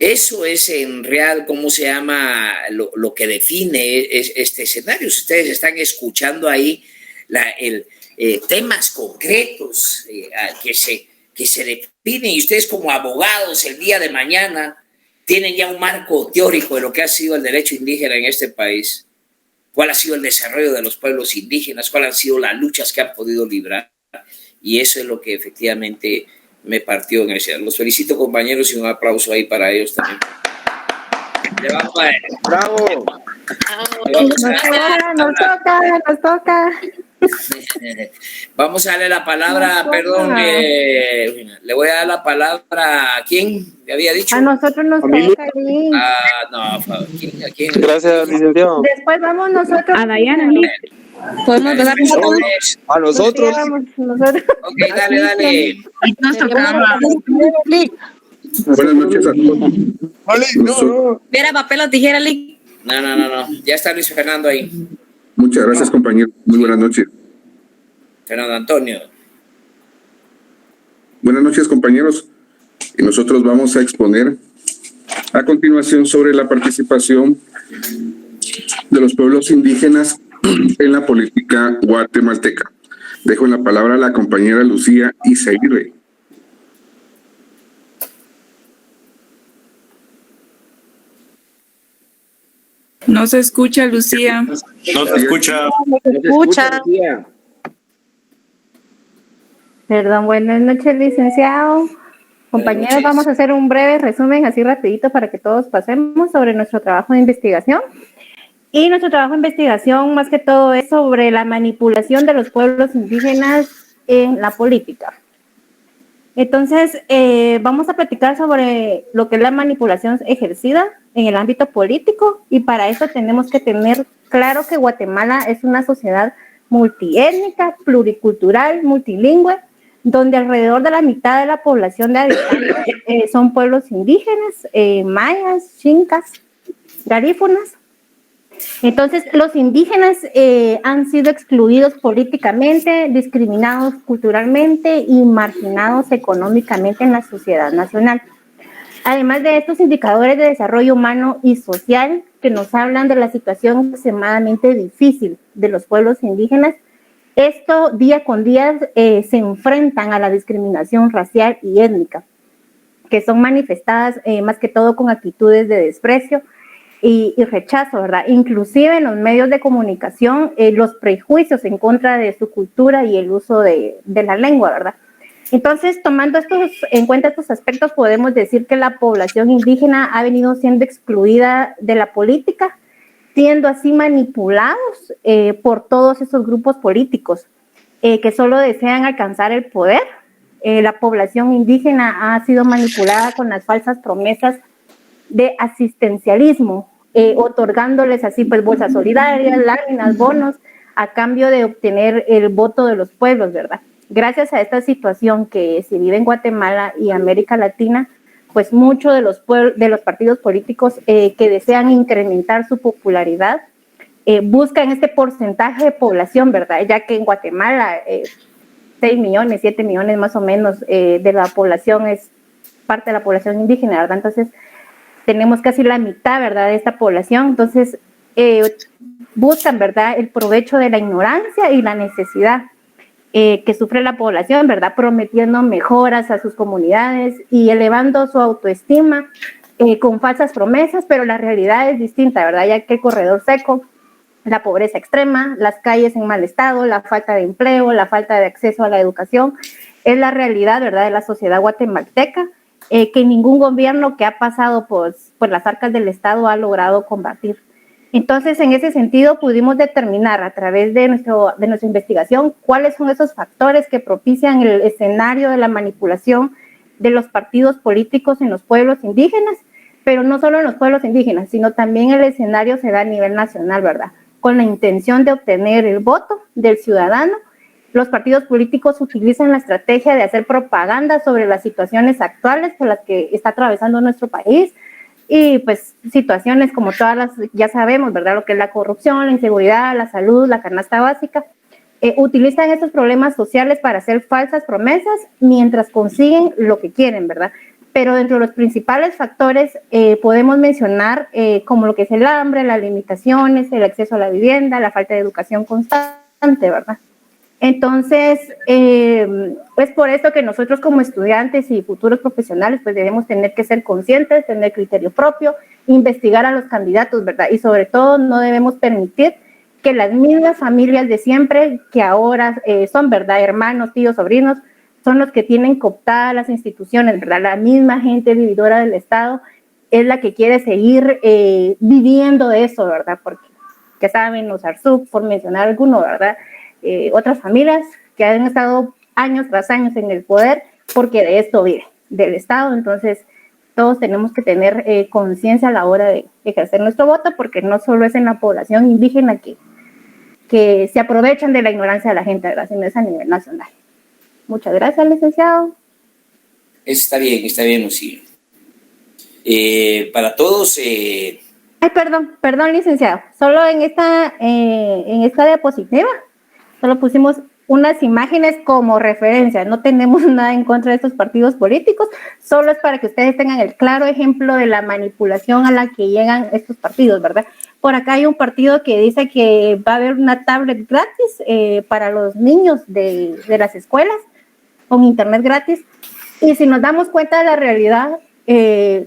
Eso es en real, ¿cómo se llama? Lo que define este escenario. Ustedes están escuchando ahí temas concretos que se definen, y ustedes como abogados el día de mañana tienen ya un marco teórico de lo que ha sido el derecho indígena en este país, cuál ha sido el desarrollo de los pueblos indígenas, cuáles han sido las luchas que han podido librar, y eso es lo que efectivamente me partió en ese. Los felicito, compañeros, y un aplauso ahí para ellos también. ¡Bravo! Nos toca. Vamos a darle la palabra, perdón, le voy a dar la palabra a quién le había dicho. A nosotros nos toca. No, ¿a quién? Gracias, licenciado. Después vamos nosotros. A Dayana. Podemos dar A nosotros. Ok, dale. Buenas noches a todos. Viera papel o tijera, Lick. No. Ya está Luis Fernando ahí. Muchas gracias, compañero. Muy buenas noches. Fernando Antonio. Buenas noches, compañeros. Y nosotros vamos a exponer a continuación sobre la participación de los pueblos indígenas en la política guatemalteca. Dejo la palabra a la compañera Lucía Izaguirre. No se escucha, Lucía. No se escucha. Perdón, buenas noches, licenciado. Compañeros, vamos a hacer un breve resumen así rapidito para que todos pasemos sobre nuestro trabajo de investigación. Y nuestro trabajo de investigación, más que todo, es sobre la manipulación de los pueblos indígenas en la política. Entonces, vamos a platicar sobre lo que es la manipulación ejercida en el ámbito político, y para eso tenemos que tener claro que Guatemala es una sociedad multiétnica, pluricultural, multilingüe, donde alrededor de la mitad de la población de habitantes son pueblos indígenas, mayas, chincas, garífunas. Entonces, los indígenas han sido excluidos políticamente, discriminados culturalmente y marginados económicamente en la sociedad nacional. Además de estos indicadores de desarrollo humano y social que nos hablan de la situación extremadamente difícil de los pueblos indígenas, esto día con día se enfrentan a la discriminación racial y étnica, que son manifestadas más que todo con actitudes de desprecio y rechazo, ¿verdad? Inclusive en los medios de comunicación, los prejuicios en contra de su cultura y el uso de la lengua, ¿verdad? Entonces, tomando en cuenta estos aspectos, podemos decir que la población indígena ha venido siendo excluida de la política, siendo así manipulados por todos esos grupos políticos que solo desean alcanzar el poder. La población indígena ha sido manipulada con las falsas promesas de asistencialismo, otorgándoles así pues bolsas solidarias, láminas, bonos, a cambio de obtener el voto de los pueblos, ¿verdad? Gracias a esta situación que se vive en Guatemala y América Latina, pues muchos de los partidos políticos que desean incrementar su popularidad buscan este porcentaje de población, ¿verdad? Ya que en Guatemala 6 millones, 7 millones más o menos de la población es parte de la población indígena, ¿verdad? Entonces, tenemos casi la mitad, ¿verdad?, de esta población. Entonces, buscan, ¿verdad?, el provecho de la ignorancia y la necesidad que sufre la población, ¿verdad?, prometiendo mejoras a sus comunidades y elevando su autoestima con falsas promesas, pero la realidad es distinta, ¿verdad?, ya que el corredor seco, la pobreza extrema, las calles en mal estado, la falta de empleo, la falta de acceso a la educación, es la realidad, ¿verdad?, de la sociedad guatemalteca, que ningún gobierno que ha pasado por las arcas del Estado ha logrado combatir. Entonces, en ese sentido, pudimos determinar a través de nuestra investigación cuáles son esos factores que propician el escenario de la manipulación de los partidos políticos en los pueblos indígenas, pero no solo en los pueblos indígenas, sino también el escenario se da a nivel nacional, ¿verdad?, con la intención de obtener el voto del ciudadano. Los partidos políticos utilizan la estrategia de hacer propaganda sobre las situaciones actuales por las que está atravesando nuestro país y pues situaciones como todas las, ya sabemos, ¿verdad?, lo que es la corrupción, la inseguridad, la salud, la canasta básica. Utilizan estos problemas sociales para hacer falsas promesas mientras consiguen lo que quieren, ¿verdad? Pero dentro de los principales factores podemos mencionar como lo que es el hambre, las limitaciones, el acceso a la vivienda, la falta de educación constante, ¿verdad? Entonces, es por eso que nosotros como estudiantes y futuros profesionales pues debemos tener que ser conscientes, tener criterio propio, investigar a los candidatos, ¿verdad? Y sobre todo no debemos permitir que las mismas familias de siempre, que ahora son, ¿verdad?, hermanos, tíos, sobrinos, son los que tienen cooptadas las instituciones, ¿verdad? La misma gente vividora del Estado es la que quiere seguir viviendo de eso, ¿verdad? Porque, que saben, los ARSUC, por mencionar alguno, ¿verdad?, otras familias que han estado años tras años en el poder porque de esto vive, del Estado. Entonces, todos tenemos que tener conciencia a la hora de ejercer nuestro voto, porque no solo es en la población indígena que se aprovechan de la ignorancia de la gente, ¿verdad?, sino es a nivel nacional. Muchas gracias, licenciado. Está bien, Lucía. Para todos... Ay, perdón, licenciado. Solo en esta diapositiva, solo pusimos unas imágenes como referencia. No tenemos nada en contra de estos partidos políticos, solo es para que ustedes tengan el claro ejemplo de la manipulación a la que llegan estos partidos, ¿verdad? Por acá hay un partido que dice que va a haber una tablet gratis para los niños de las escuelas, con internet gratis. Y si nos damos cuenta de la realidad,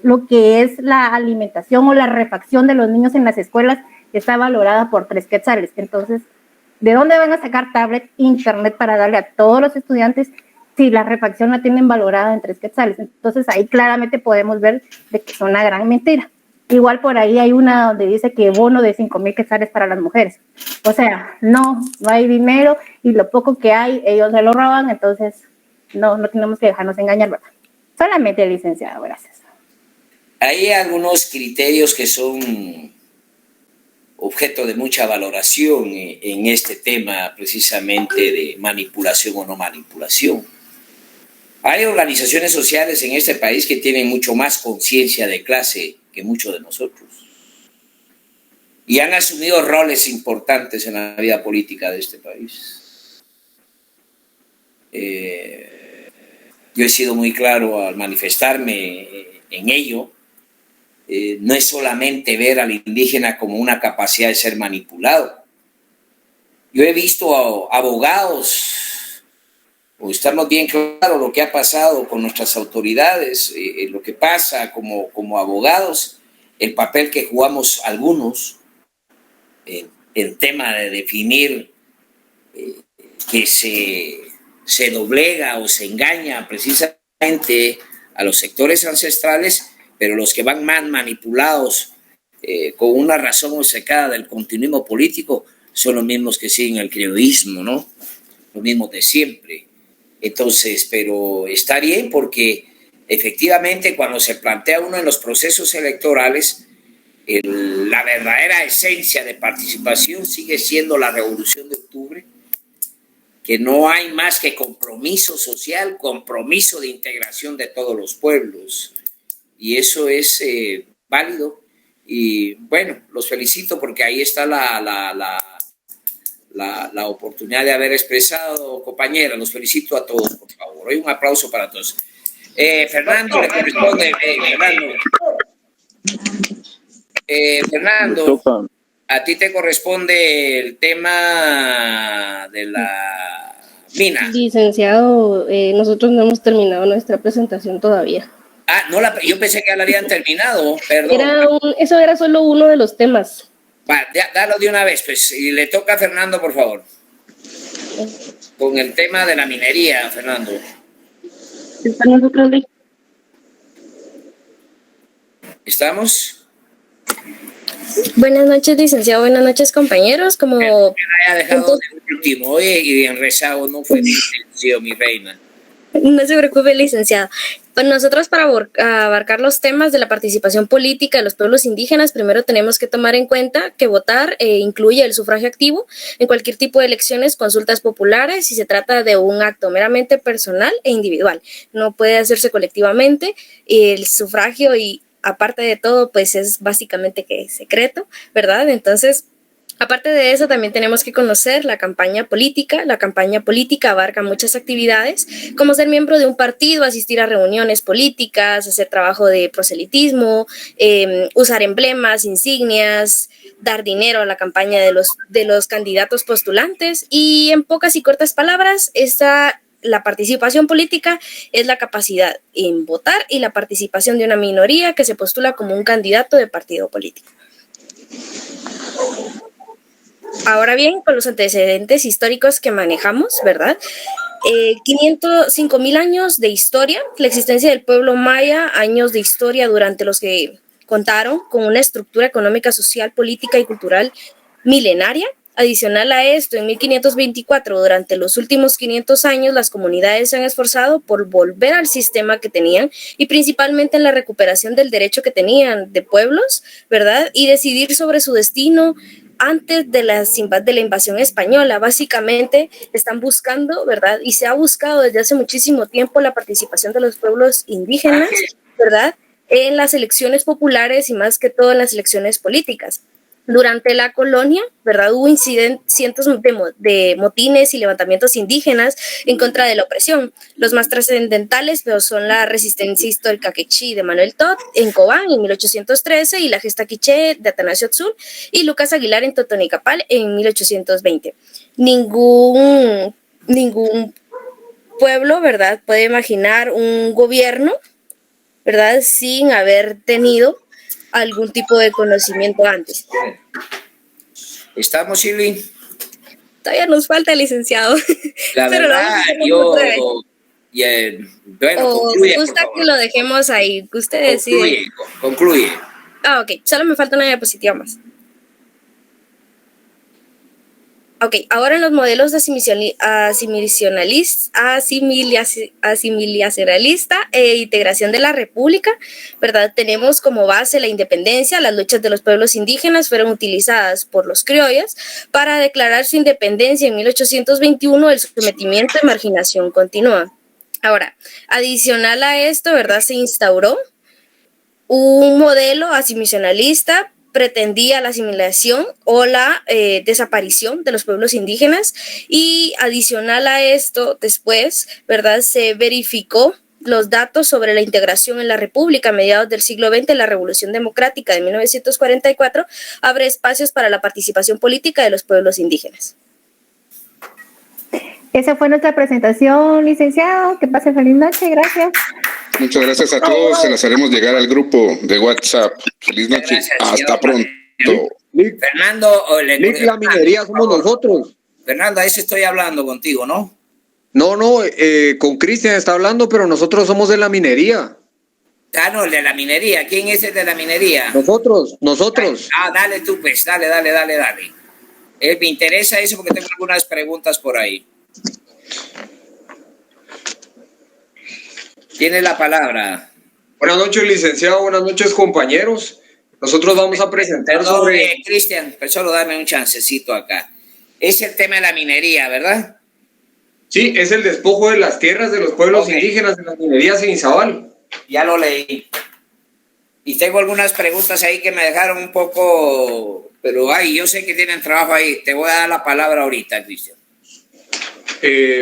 lo que es la alimentación o la refacción de los niños en las escuelas está valorada por 3 quetzales. Entonces, ¿de dónde van a sacar tablet, internet para darle a todos los estudiantes si la refacción la tienen valorada en 3 quetzales? Entonces, ahí claramente podemos ver de que es una gran mentira. Igual por ahí hay una donde dice que bono de 5,000 quetzales para las mujeres. O sea, no hay dinero y lo poco que hay, ellos se lo roban. Entonces, no tenemos que dejarnos engañar, ¿verdad? Solamente, licenciado, gracias. Hay algunos criterios que son objeto de mucha valoración en este tema precisamente de manipulación o no manipulación. Hay organizaciones sociales en este país que tienen mucho más conciencia de clase que muchos de nosotros y han asumido roles importantes en la vida política de este país. Yo he sido muy claro al manifestarme en ello. No es solamente ver al indígena como una capacidad de ser manipulado. Yo he visto a abogados, o estamos bien claros lo que ha pasado con nuestras autoridades, lo que pasa como abogados, el papel que jugamos algunos, el tema de definir que se doblega o se engaña precisamente a los sectores ancestrales, pero los que van más manipulados con una razón obcecada del continuismo político son los mismos que siguen el criollismo, ¿no? Los mismos de siempre. Entonces, pero está bien porque efectivamente cuando se plantea uno en los procesos electorales, la verdadera esencia de participación sigue siendo la Revolución de Octubre, que no hay más que compromiso social, compromiso de integración de todos los pueblos. Y eso es válido Y bueno, los felicito porque ahí está la oportunidad de haber expresado, compañera. Los felicito a todos, por favor. Hoy un aplauso para todos. Fernando, le corresponde. Fernando, a ti te corresponde el tema de la mina. Licenciado, nosotros no hemos terminado nuestra presentación todavía. Ah, no, yo pensé que ya la habían terminado, perdón. Eso era solo uno de los temas. Va, dalo de una vez, pues, y le toca a Fernando, por favor. Con el tema de la minería, Fernando. ¿Estamos? Buenas noches, licenciado. Buenas noches, compañeros. Como me haya dejado de último, oye, y en rezago no fue mi intención, mi reina. No se preocupe, licenciado. Pues nosotros, para abarcar los temas de la participación política de los pueblos indígenas, primero tenemos que tomar en cuenta que votar incluye el sufragio activo en cualquier tipo de elecciones, consultas populares, y se trata de un acto meramente personal e individual. No puede hacerse colectivamente. El sufragio, y aparte de todo, pues es básicamente que es secreto, ¿verdad? Entonces, aparte de eso, también tenemos que conocer la campaña política. La campaña política abarca muchas actividades, como ser miembro de un partido, asistir a reuniones políticas, hacer trabajo de proselitismo, usar emblemas, insignias, dar dinero a la campaña de los candidatos postulantes. Y en pocas y cortas palabras, la participación política es la capacidad en votar y la participación de una minoría que se postula como un candidato de partido político. Ahora bien, con los antecedentes históricos que manejamos, ¿verdad? 505,000 años de historia, la existencia del pueblo maya, años de historia durante los que contaron con una estructura económica, social, política y cultural milenaria. Adicional a esto, en 1524, durante los últimos 500 años, las comunidades se han esforzado por volver al sistema que tenían, y principalmente en la recuperación del derecho que tenían de pueblos, ¿verdad? Y decidir sobre su destino antes de la invasión española. Básicamente están buscando, ¿verdad? Y se ha buscado desde hace muchísimo tiempo la participación de los pueblos indígenas, ¿verdad? En las elecciones populares y más que todo en las elecciones políticas. Durante la colonia, ¿verdad? Hubo cientos de motines y levantamientos indígenas en contra de la opresión. Los más trascendentales, pero son la resistencia histórica quechí de Manuel Todd en Cobán en 1813 y la gesta quiché de Atanasio Atzul y Lucas Aguilar en Totonicapal en 1820. Ningún pueblo, ¿verdad?, puede imaginar un gobierno, ¿verdad?, sin haber tenido algún tipo de conocimiento antes. ¿Estamos, Silvi? Todavía nos falta, licenciado. La pero verdad, bueno, concluye, gusta que lo dejemos ahí, que usted decide. Concluye. Ah, ok, solo me falta una diapositiva más. Ok, ahora en los modelos de asimilacionalista e integración de la República, ¿verdad? Tenemos como base la independencia. Las luchas de los pueblos indígenas fueron utilizadas por los criollos para declarar su independencia en 1821. El sometimiento y marginación continúa. Ahora, adicional a esto, ¿verdad?, se instauró un modelo asimilacionalista. Pretendía la asimilación o la desaparición de los pueblos indígenas, y adicional a esto, después, ¿verdad?, se verificó los datos sobre la integración en la República a mediados del siglo XX. La Revolución Democrática de 1944 abre espacios para la participación política de los pueblos indígenas. Esa fue nuestra presentación, licenciado. Que pase feliz noche. Gracias. Muchas gracias a todos. Se las haremos llegar al grupo de WhatsApp. Feliz noche. Gracias, hasta pronto. Fernando, la minería somos nosotros. Fernando, a ese estoy hablando contigo, ¿no? No, con Cristian está hablando, pero nosotros somos de la minería. Ah, no, el de la minería. ¿Quién es el de la minería? Nosotros. Ah, dale tú, pues, dale. Me interesa eso porque tengo algunas preguntas por ahí. Tiene la palabra. Buenas noches, licenciado. Buenas noches, compañeros. Nosotros vamos a presentar sobre... Cristian, pues solo dame un chancecito acá. Es el tema de la minería, ¿verdad? Sí, es el despojo de las tierras de los pueblos indígenas de las minerías en Izabal. Ya lo leí. Y tengo algunas preguntas ahí que me dejaron un poco, pero yo sé que tienen trabajo ahí. Te voy a dar la palabra ahorita, Cristian.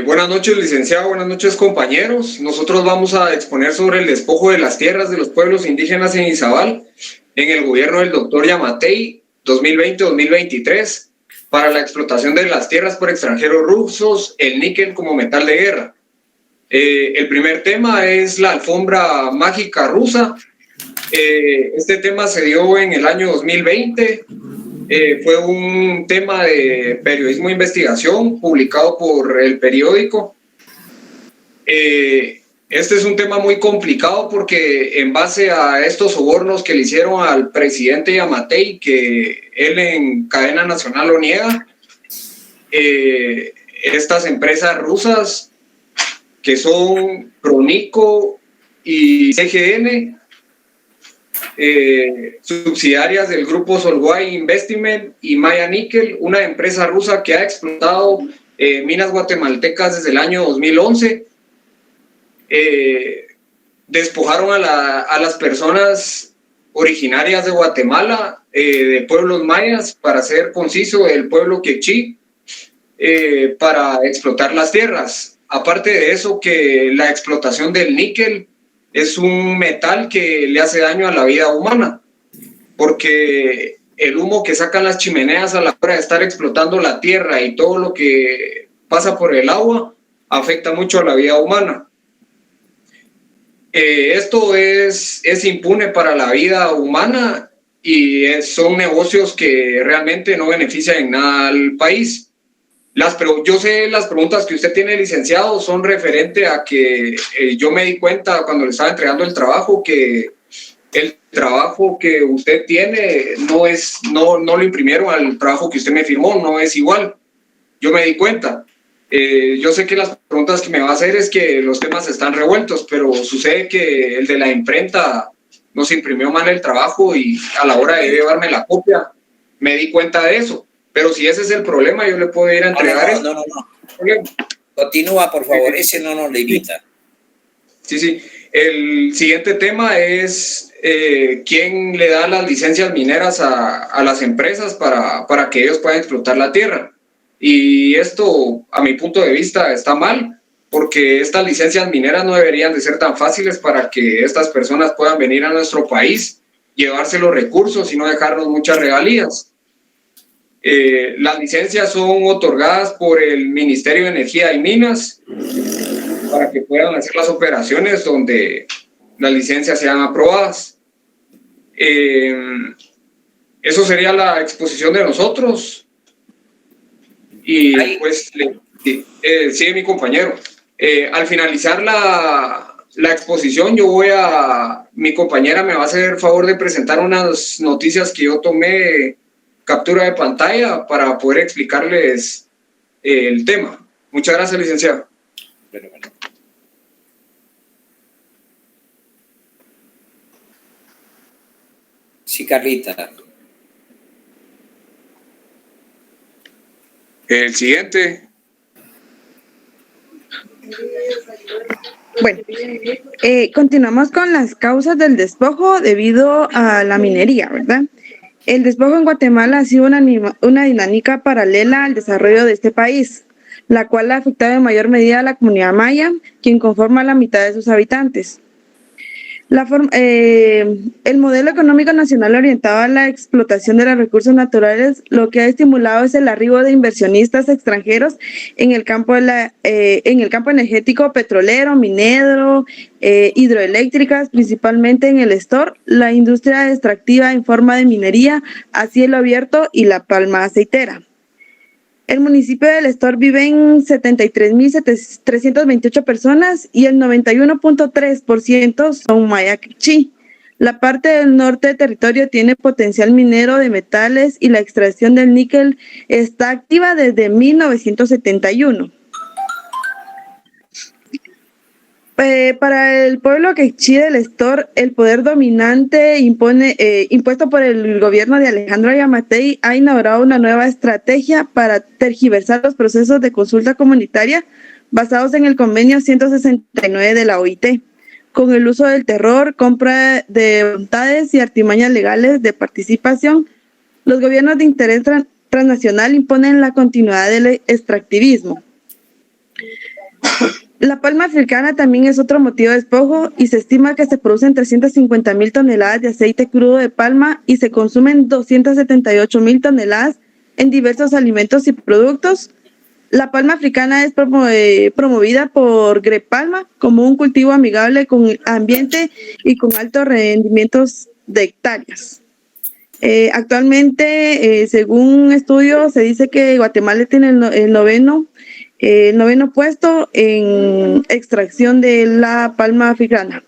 Buenas noches, licenciado. Buenas noches, compañeros. Nosotros vamos a exponer sobre el despojo de las tierras de los pueblos indígenas en Izabal en el gobierno del doctor Yamatei 2020-2023 para la explotación de las tierras por extranjeros rusos, el níquel como metal de guerra. El primer tema es la alfombra mágica rusa. Este tema se dio en el año 2020. Fue un tema de periodismo de investigación publicado por el periódico. Este es un tema muy complicado porque en base a estos sobornos que le hicieron al presidente Yamatei, que él en cadena nacional lo niega, estas empresas rusas que son Pronico y CGN, subsidiarias del grupo Solway Investment y Maya Nickel, una empresa rusa que ha explotado minas guatemaltecas desde el año 2011, despojaron a las personas originarias de Guatemala, de pueblos mayas, para ser conciso, el pueblo quechí, para explotar las tierras. Aparte de eso, que la explotación del níquel es un metal que le hace daño a la vida humana, porque el humo que sacan las chimeneas a la hora de estar explotando la tierra y todo lo que pasa por el agua afecta mucho a la vida humana. Esto es impune para la vida humana y son negocios que realmente no benefician en nada al país. Yo sé las preguntas que usted tiene, licenciado, son referente a que yo me di cuenta cuando le estaba entregando el trabajo que el trabajo que usted tiene no lo imprimieron al trabajo que usted me firmó, no es igual. Yo me di cuenta. Yo sé que las preguntas que me va a hacer es que los temas están revueltos, pero sucede que el de la imprenta nos imprimió mal el trabajo y a la hora de llevarme la copia me di cuenta de eso. Pero si ese es el problema, yo le puedo ir a entregar. No. Continúa, por favor. Ese no nos limita. Sí. El siguiente tema es quién le da las licencias mineras a las empresas para que ellos puedan explotar la tierra. Y esto, a mi punto de vista, está mal, porque estas licencias mineras no deberían de ser tan fáciles para que estas personas puedan venir a nuestro país, llevarse los recursos y no dejarnos muchas regalías. Las licencias son otorgadas por el Ministerio de Energía y Minas para que puedan hacer las operaciones donde las licencias sean aprobadas. Eso sería la exposición de nosotros. Y pues sigue mi compañero. Al finalizar la exposición, mi compañera me va a hacer el favor de presentar unas noticias que yo tomé captura de pantalla para poder explicarles el tema. Muchas gracias, licenciado. Sí, Carlita. El siguiente. Bueno, continuamos con las causas del despojo debido a la minería, ¿verdad? El despojo en Guatemala ha sido una dinámica paralela al desarrollo de este país, la cual ha afectado en mayor medida a la comunidad maya, quien conforma la mitad de sus habitantes. El modelo económico nacional orientado a la explotación de los recursos naturales lo que ha estimulado es el arribo de inversionistas extranjeros en el campo energético petrolero, minero, hidroeléctricas, principalmente en el Estor, la industria extractiva en forma de minería a cielo abierto y la palma aceitera. El municipio del Estor viven 73.328 personas y el 91.3% son maya quechí. La parte del norte del territorio tiene potencial minero de metales y la extracción del níquel está activa desde 1971. Para el pueblo quechí del Estor, el poder dominante impuesto por el gobierno de Alejandro Yamatei ha inaugurado una nueva estrategia para tergiversar los procesos de consulta comunitaria basados en el convenio 169 de la OIT, con el uso del terror, compra de voluntades y artimañas legales de participación, los gobiernos de interés transnacional imponen la continuidad del extractivismo. La palma africana también es otro motivo de despojo y se estima que se producen 350.000 toneladas de aceite crudo de palma y se consumen 278.000 toneladas en diversos alimentos y productos. La palma africana es promovida por Grepalma como un cultivo amigable con el ambiente y con altos rendimientos de hectáreas. Actualmente, según un estudio, se dice que Guatemala tiene el noveno puesto en extracción de la palma africana.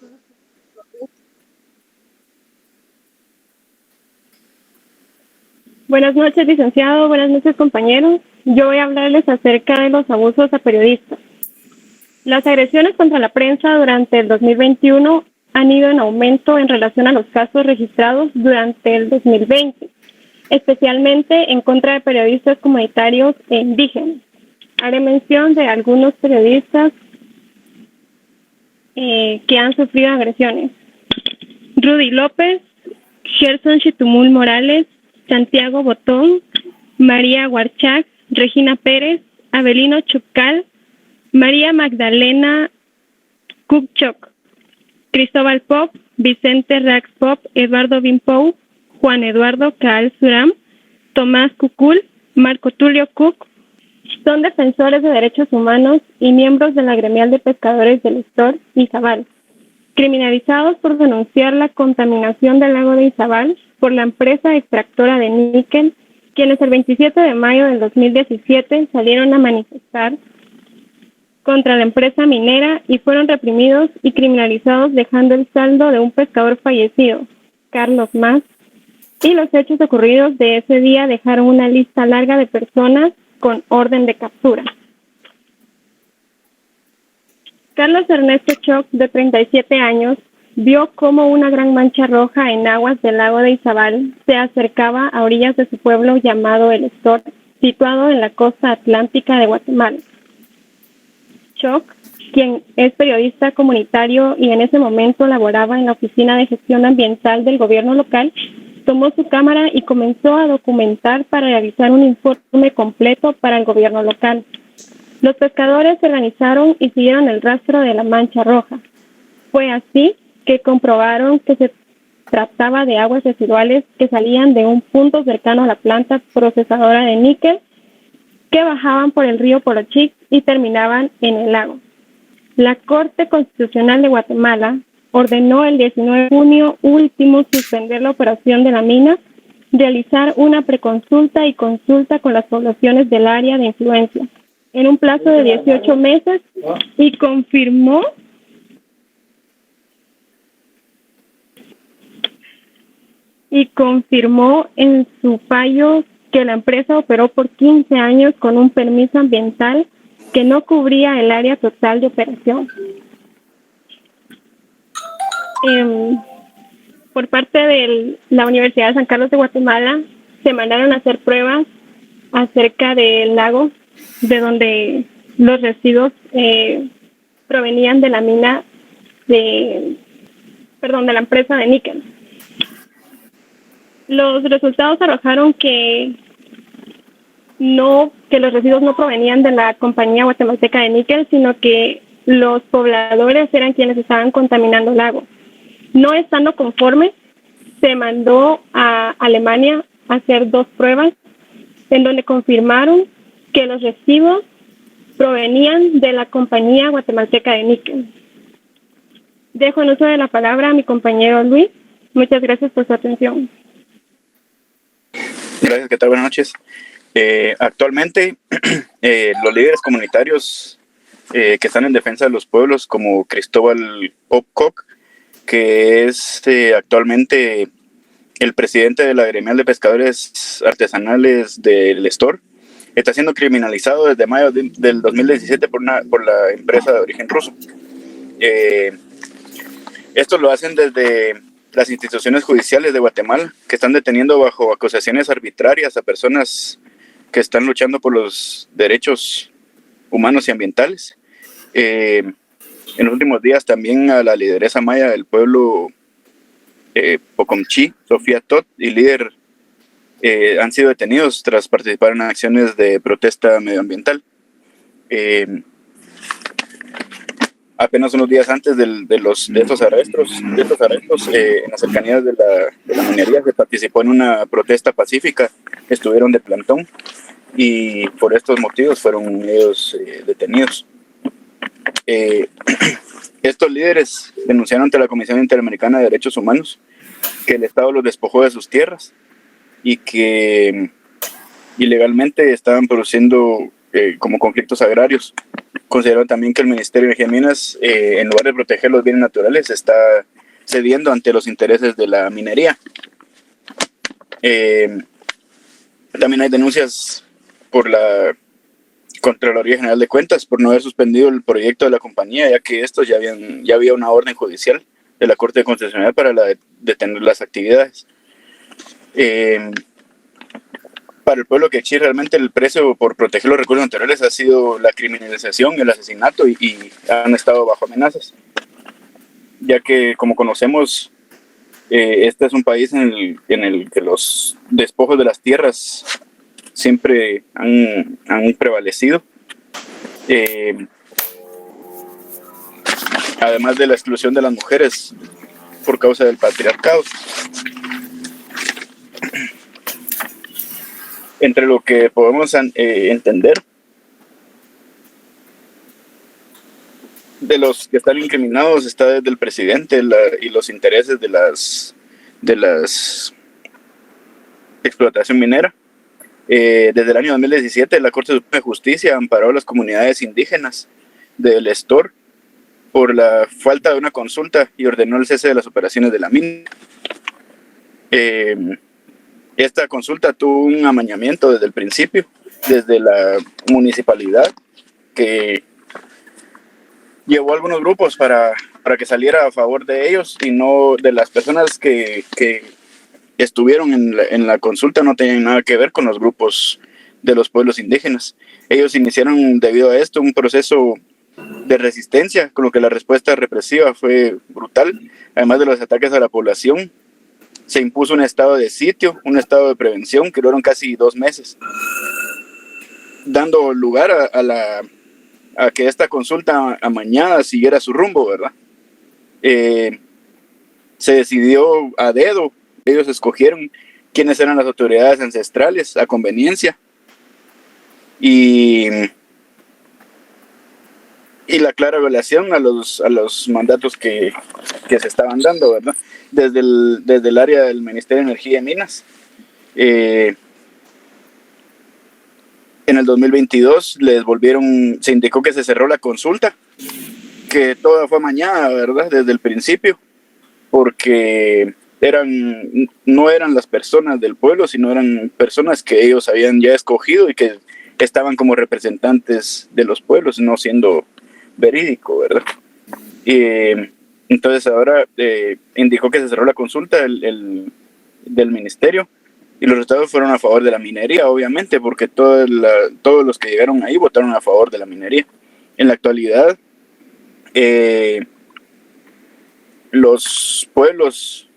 Buenas noches, licenciado. Buenas noches, compañeros. Yo voy a hablarles acerca de los abusos a periodistas. Las agresiones contra la prensa durante el 2021 han ido en aumento en relación a los casos registrados durante el 2020, especialmente en contra de periodistas comunitarios e indígenas. Haré mención de algunos periodistas que han sufrido agresiones. Rudy López, Gerson Chitumul Morales, Santiago Botón, María Huarchac, Regina Pérez, Abelino Chucal, María Magdalena Kupchok, Cristóbal Pop, Vicente Rax Pop, Eduardo Bimpou, Juan Eduardo Caal Suram, Tomás Cucul, Marco Tulio Cook, son defensores de derechos humanos y miembros de la gremial de pescadores del Estor, Izabal, criminalizados por denunciar la contaminación del lago de Izabal por la empresa extractora de níquel, quienes el 27 de mayo del 2017 salieron a manifestar contra la empresa minera y fueron reprimidos y criminalizados, dejando el saldo de un pescador fallecido, Carlos Mas, y los hechos ocurridos de ese día dejaron una lista larga de personas con orden de captura. Carlos Ernesto Choc, de 37 años, vio cómo una gran mancha roja en aguas del lago de Izabal se acercaba a orillas de su pueblo llamado El Estor, situado en la costa atlántica de Guatemala. Choc, quien es periodista comunitario y en ese momento laboraba en la Oficina de Gestión Ambiental del gobierno local, tomó su cámara y comenzó a documentar para realizar un informe completo para el gobierno local. Los pescadores se organizaron y siguieron el rastro de la mancha roja. Fue así que comprobaron que se trataba de aguas residuales que salían de un punto cercano a la planta procesadora de níquel, que bajaban por el río Polochic y terminaban en el lago. La Corte Constitucional de Guatemala ordenó el 19 de junio último suspender la operación de la mina, realizar una preconsulta y consulta con las poblaciones del área de influencia en un plazo de 18 meses y confirmó en su fallo que la empresa operó por 15 años con un permiso ambiental que no cubría el área total de operación. Por parte de la Universidad de San Carlos de Guatemala se mandaron a hacer pruebas acerca del lago de donde los residuos provenían de la mina de la empresa de níquel. Los resultados arrojaron que los residuos no provenían de la compañía guatemalteca de níquel, sino que los pobladores eran quienes estaban contaminando el lago. No estando conforme, se mandó a Alemania a hacer 2 pruebas en donde confirmaron que los residuos provenían de la compañía guatemalteca de níquel. Dejo en uso de la palabra a mi compañero Luis. Muchas gracias por su atención. Gracias, ¿qué tal? Buenas noches. Actualmente, los líderes comunitarios que están en defensa de los pueblos, como Cristóbal Popcock, que es actualmente el presidente de la gremial de pescadores artesanales del Estor, está siendo criminalizado desde mayo del 2017 por la empresa de origen ruso. Esto lo hacen desde las instituciones judiciales de Guatemala, que están deteniendo bajo acusaciones arbitrarias a personas que están luchando por los derechos humanos y ambientales. En los últimos días también a la lideresa maya del pueblo Pocomchi, Sofía Tot, y líder han sido detenidos tras participar en acciones de protesta medioambiental. Apenas unos días antes de estos arrestos, en las cercanías de la minería se participó en una protesta pacífica, estuvieron de plantón y por estos motivos fueron ellos detenidos. Estos líderes denunciaron ante la Comisión Interamericana de Derechos Humanos que el Estado los despojó de sus tierras y que ilegalmente estaban produciendo como conflictos agrarios. Consideraron también que el Ministerio de Energía y Minas, en lugar de proteger los bienes naturales, está cediendo ante los intereses de la minería. También hay denuncias por la Contraloría General de Cuentas por no haber suspendido el proyecto de la compañía, ya que estos ya había una orden judicial de la Corte Constitucional para detener las actividades. Para el pueblo quechí realmente el precio por proteger los recursos naturales ha sido la criminalización y el asesinato y han estado bajo amenazas, ya que como conocemos este es un país en el que los despojos de las tierras siempre han prevalecido, además de la exclusión de las mujeres por causa del patriarcado. Entre lo que podemos entender de los que están incriminados está desde el presidente y los intereses de las explotación minera. Desde el año 2017 la Corte Suprema de Justicia amparó a las comunidades indígenas del Estor por la falta de una consulta y ordenó el cese de las operaciones de la mina. Esta consulta tuvo un amañamiento desde el principio, desde la municipalidad, que llevó a algunos grupos para que saliera a favor de ellos y no de las personas que estuvieron en la consulta, no tenían nada que ver con los grupos de los pueblos indígenas. Ellos iniciaron debido a esto un proceso de resistencia, con lo que la respuesta represiva fue brutal. Además de los ataques a la población, se impuso un estado de sitio, un estado de prevención que duraron casi 2 meses, dando lugar a que esta consulta amañada siguiera su rumbo, ¿verdad? Se decidió a dedo, ellos escogieron quiénes eran las autoridades ancestrales a conveniencia y la clara violación a los mandatos que se estaban dando, ¿verdad? Desde el área del Ministerio de Energía y Minas. En el 2022 se indicó que se cerró la consulta, que toda fue amañada, ¿verdad? Desde el principio, porque no eran las personas del pueblo, sino eran personas que ellos habían ya escogido y que estaban como representantes de los pueblos, no siendo verídico, ¿verdad? Entonces ahora indicó que se cerró la consulta del ministerio y los resultados fueron a favor de la minería, obviamente, porque todos los que llegaron ahí votaron a favor de la minería. En la actualidad, los pueblos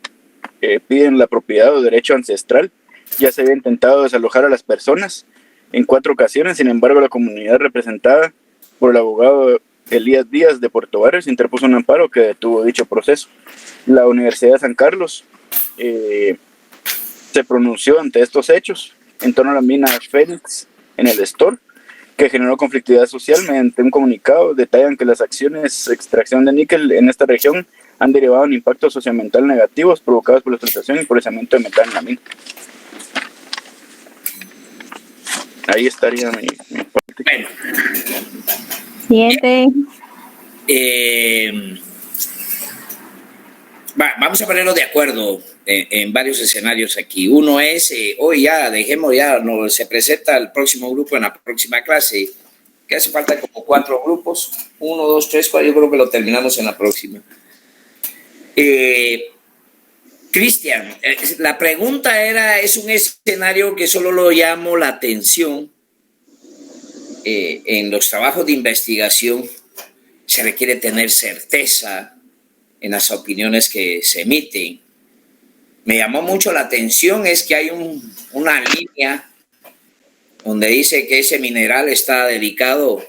piden la propiedad o derecho ancestral. Ya se había intentado desalojar a las personas en 4 ocasiones, sin embargo la comunidad representada por el abogado Elías Díaz de Puerto Barrios interpuso un amparo que detuvo dicho proceso. La Universidad de San Carlos se pronunció ante estos hechos en torno a la mina Fénix en el Estor, que generó conflictividad social. Mediante un comunicado detallan que las acciones de extracción de níquel en esta región han derivado en impactos socioambientales negativos provocados por la explotación y procesamiento de metano en la mina. Ahí estaría mi parte. Bueno. Siguiente. Vamos a ponernos de acuerdo en varios escenarios aquí. Uno es, hoy se presenta el próximo grupo en la próxima clase, que hace falta como 4 grupos, 1, 2, 3, 4, yo creo que lo terminamos en la próxima. Cristian, la pregunta es un escenario que solo lo llamo la atención en los trabajos de investigación. se requiere tener certeza en las opiniones que se emiten. Me llamó mucho la atención es que hay una línea donde dice que ese mineral está delicado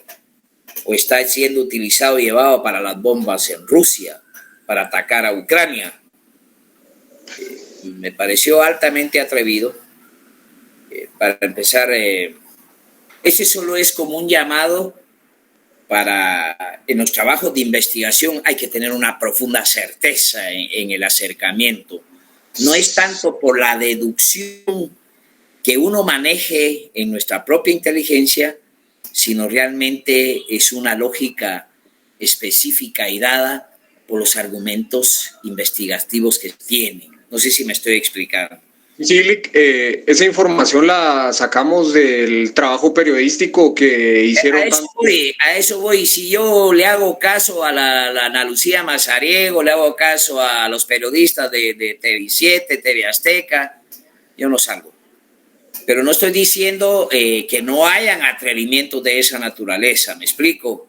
o está siendo utilizado y llevado para las bombas en Rusia, para atacar a Ucrania. Me pareció altamente atrevido. Para empezar, ese solo es como un llamado para, en los trabajos de investigación hay que tener una profunda certeza en el acercamiento. No es tanto por la deducción que uno maneje en nuestra propia inteligencia, sino realmente es una lógica específica y dada por los argumentos investigativos que tienen. No sé si me estoy explicando. Sí, esa información la sacamos del trabajo periodístico que hicieron. A eso voy. Si yo le hago caso a la Ana Lucía Mazariego, le hago caso a los periodistas de TV7, TV Azteca, yo no salgo. Pero no estoy diciendo que no hayan atrevimientos de esa naturaleza, ¿me explico?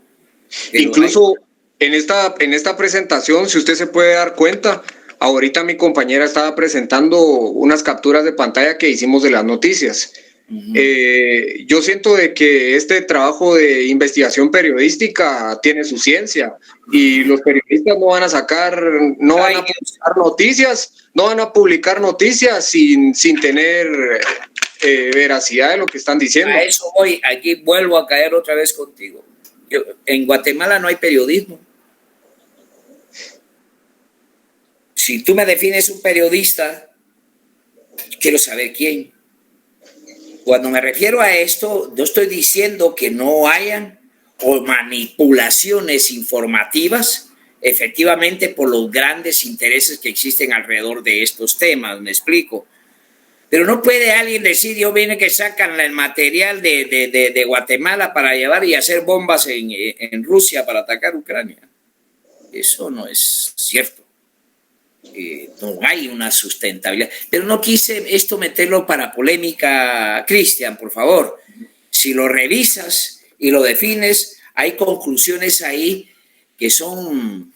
Pero incluso en esta presentación, si usted se puede dar cuenta, ahorita mi compañera estaba presentando unas capturas de pantalla que hicimos de las noticias. Yo siento de que este trabajo de investigación periodística tiene su ciencia y los periodistas no van a publicar noticias sin tener veracidad de lo que están diciendo. A eso voy, aquí vuelvo a caer otra vez contigo. En Guatemala no hay periodismo. Si tú me defines un periodista, quiero saber quién. Cuando me refiero a esto, yo estoy diciendo que no hayan o manipulaciones informativas, efectivamente por los grandes intereses que existen alrededor de estos temas, me explico. Pero no puede alguien decir, yo viene que sacan el material de Guatemala para llevar y hacer bombas en Rusia para atacar Ucrania. Eso no es cierto. No hay una sustentabilidad. Pero no quise esto meterlo para polémica, Cristian, por favor. Si lo revisas y lo defines, hay conclusiones ahí que son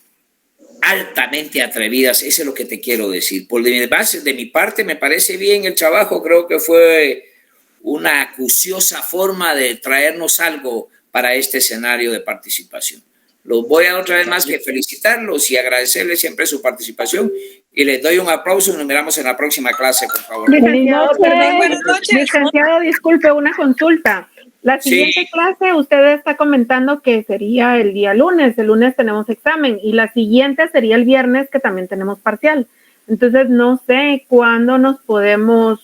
altamente atrevidas. Eso es lo que te quiero decir. Por de mi parte me parece bien el trabajo. Creo que fue una acuciosa forma de traernos algo para este escenario de participación. Los voy a otra vez más que felicitarlos y agradecerles siempre su participación y les doy un aplauso y nos miramos en la próxima clase, por favor. Licenciado, licenciado, disculpe, una consulta. La siguiente clase usted está comentando que sería el día lunes. El lunes tenemos examen y la siguiente sería el viernes que también tenemos parcial. Entonces no sé cuándo nos podemos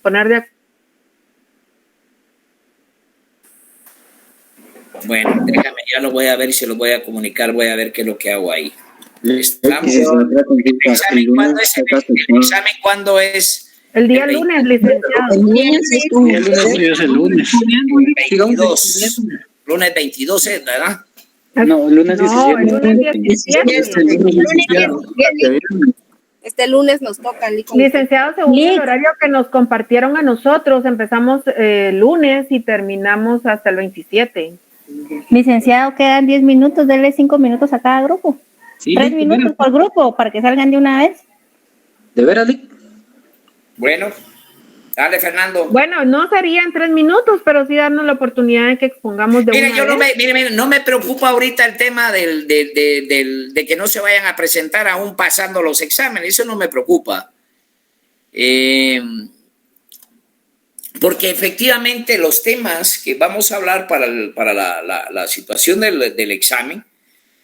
poner de acuerdo. Bueno, déjame, ya lo voy a ver y se lo voy a comunicar, voy a ver qué es lo que hago ahí. Estamos, ¿El examen cuándo es? El día lunes, licenciado. El lunes es el lunes. 22. Lunes 22 es, ¿verdad? No, lunes 17. No, el lunes 17. Este lunes nos toca. Licenciado, según el horario que nos compartieron a nosotros, empezamos lunes y terminamos hasta el 27. Licenciado, quedan 10 minutos, denle 5 minutos a cada grupo. Sí, 3 minutos por grupo para que salgan de una vez. ¿De veras, Lic? Bueno, dale, Fernando. Bueno, no serían 3 minutos, pero sí darnos la oportunidad de que expongamos de una vez. Mire, no me preocupa ahorita el tema de que no se vayan a presentar aún pasando los exámenes, eso no me preocupa. Porque efectivamente los temas que vamos a hablar para la situación del examen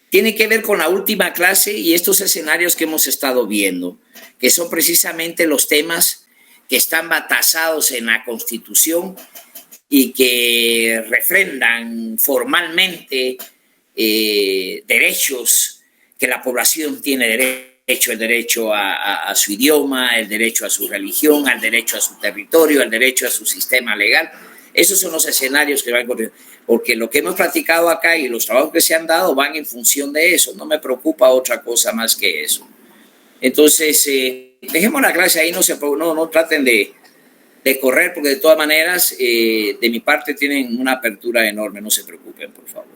tienen que ver con la última clase y estos escenarios que hemos estado viendo, que son precisamente los temas que están batazados en la Constitución y que refrendan formalmente derechos que la población tiene el derecho a su idioma, el derecho a su religión, al derecho a su territorio, al derecho a su sistema legal. Esos son los escenarios que van a ocurrir, porque lo que hemos platicado acá y los trabajos que se han dado van en función de eso. No me preocupa otra cosa más que eso. Entonces, dejemos la clase ahí, no traten de correr, porque de todas maneras, de mi parte tienen una apertura enorme, no se preocupen, por favor.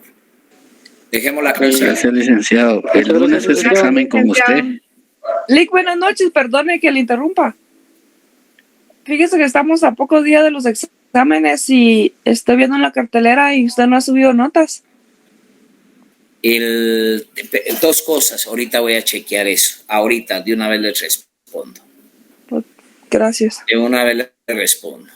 Dejemos la Gracias, licenciado. El lunes es examen con usted. Lic, buenas noches, perdone que le interrumpa. Fíjese que estamos a pocos días de los exámenes y estoy viendo en la cartelera y usted no ha subido notas. Dos cosas, ahorita voy a chequear eso. Ahorita, de una vez les respondo. Gracias. De una vez les respondo.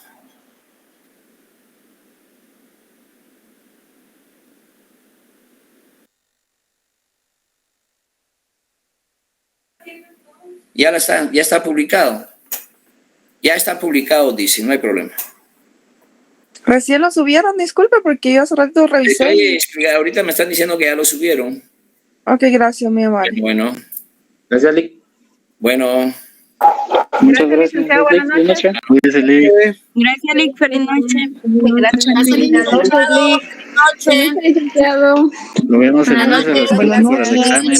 Ya está publicado. Ya está publicado, dice, no hay problema. Recién lo subieron, disculpe, porque yo hace rato revisé. Oye, ahorita me están diciendo que ya lo subieron. Ok, gracias, mi amor. Bueno. Gracias, Lic. Bueno. Muchas gracias. Buenas noches. Cuídese, Lic. Gracias, Lic. Feliz noche. Gracias, Lic. Lo vemos el lunes a las 5 para el examen.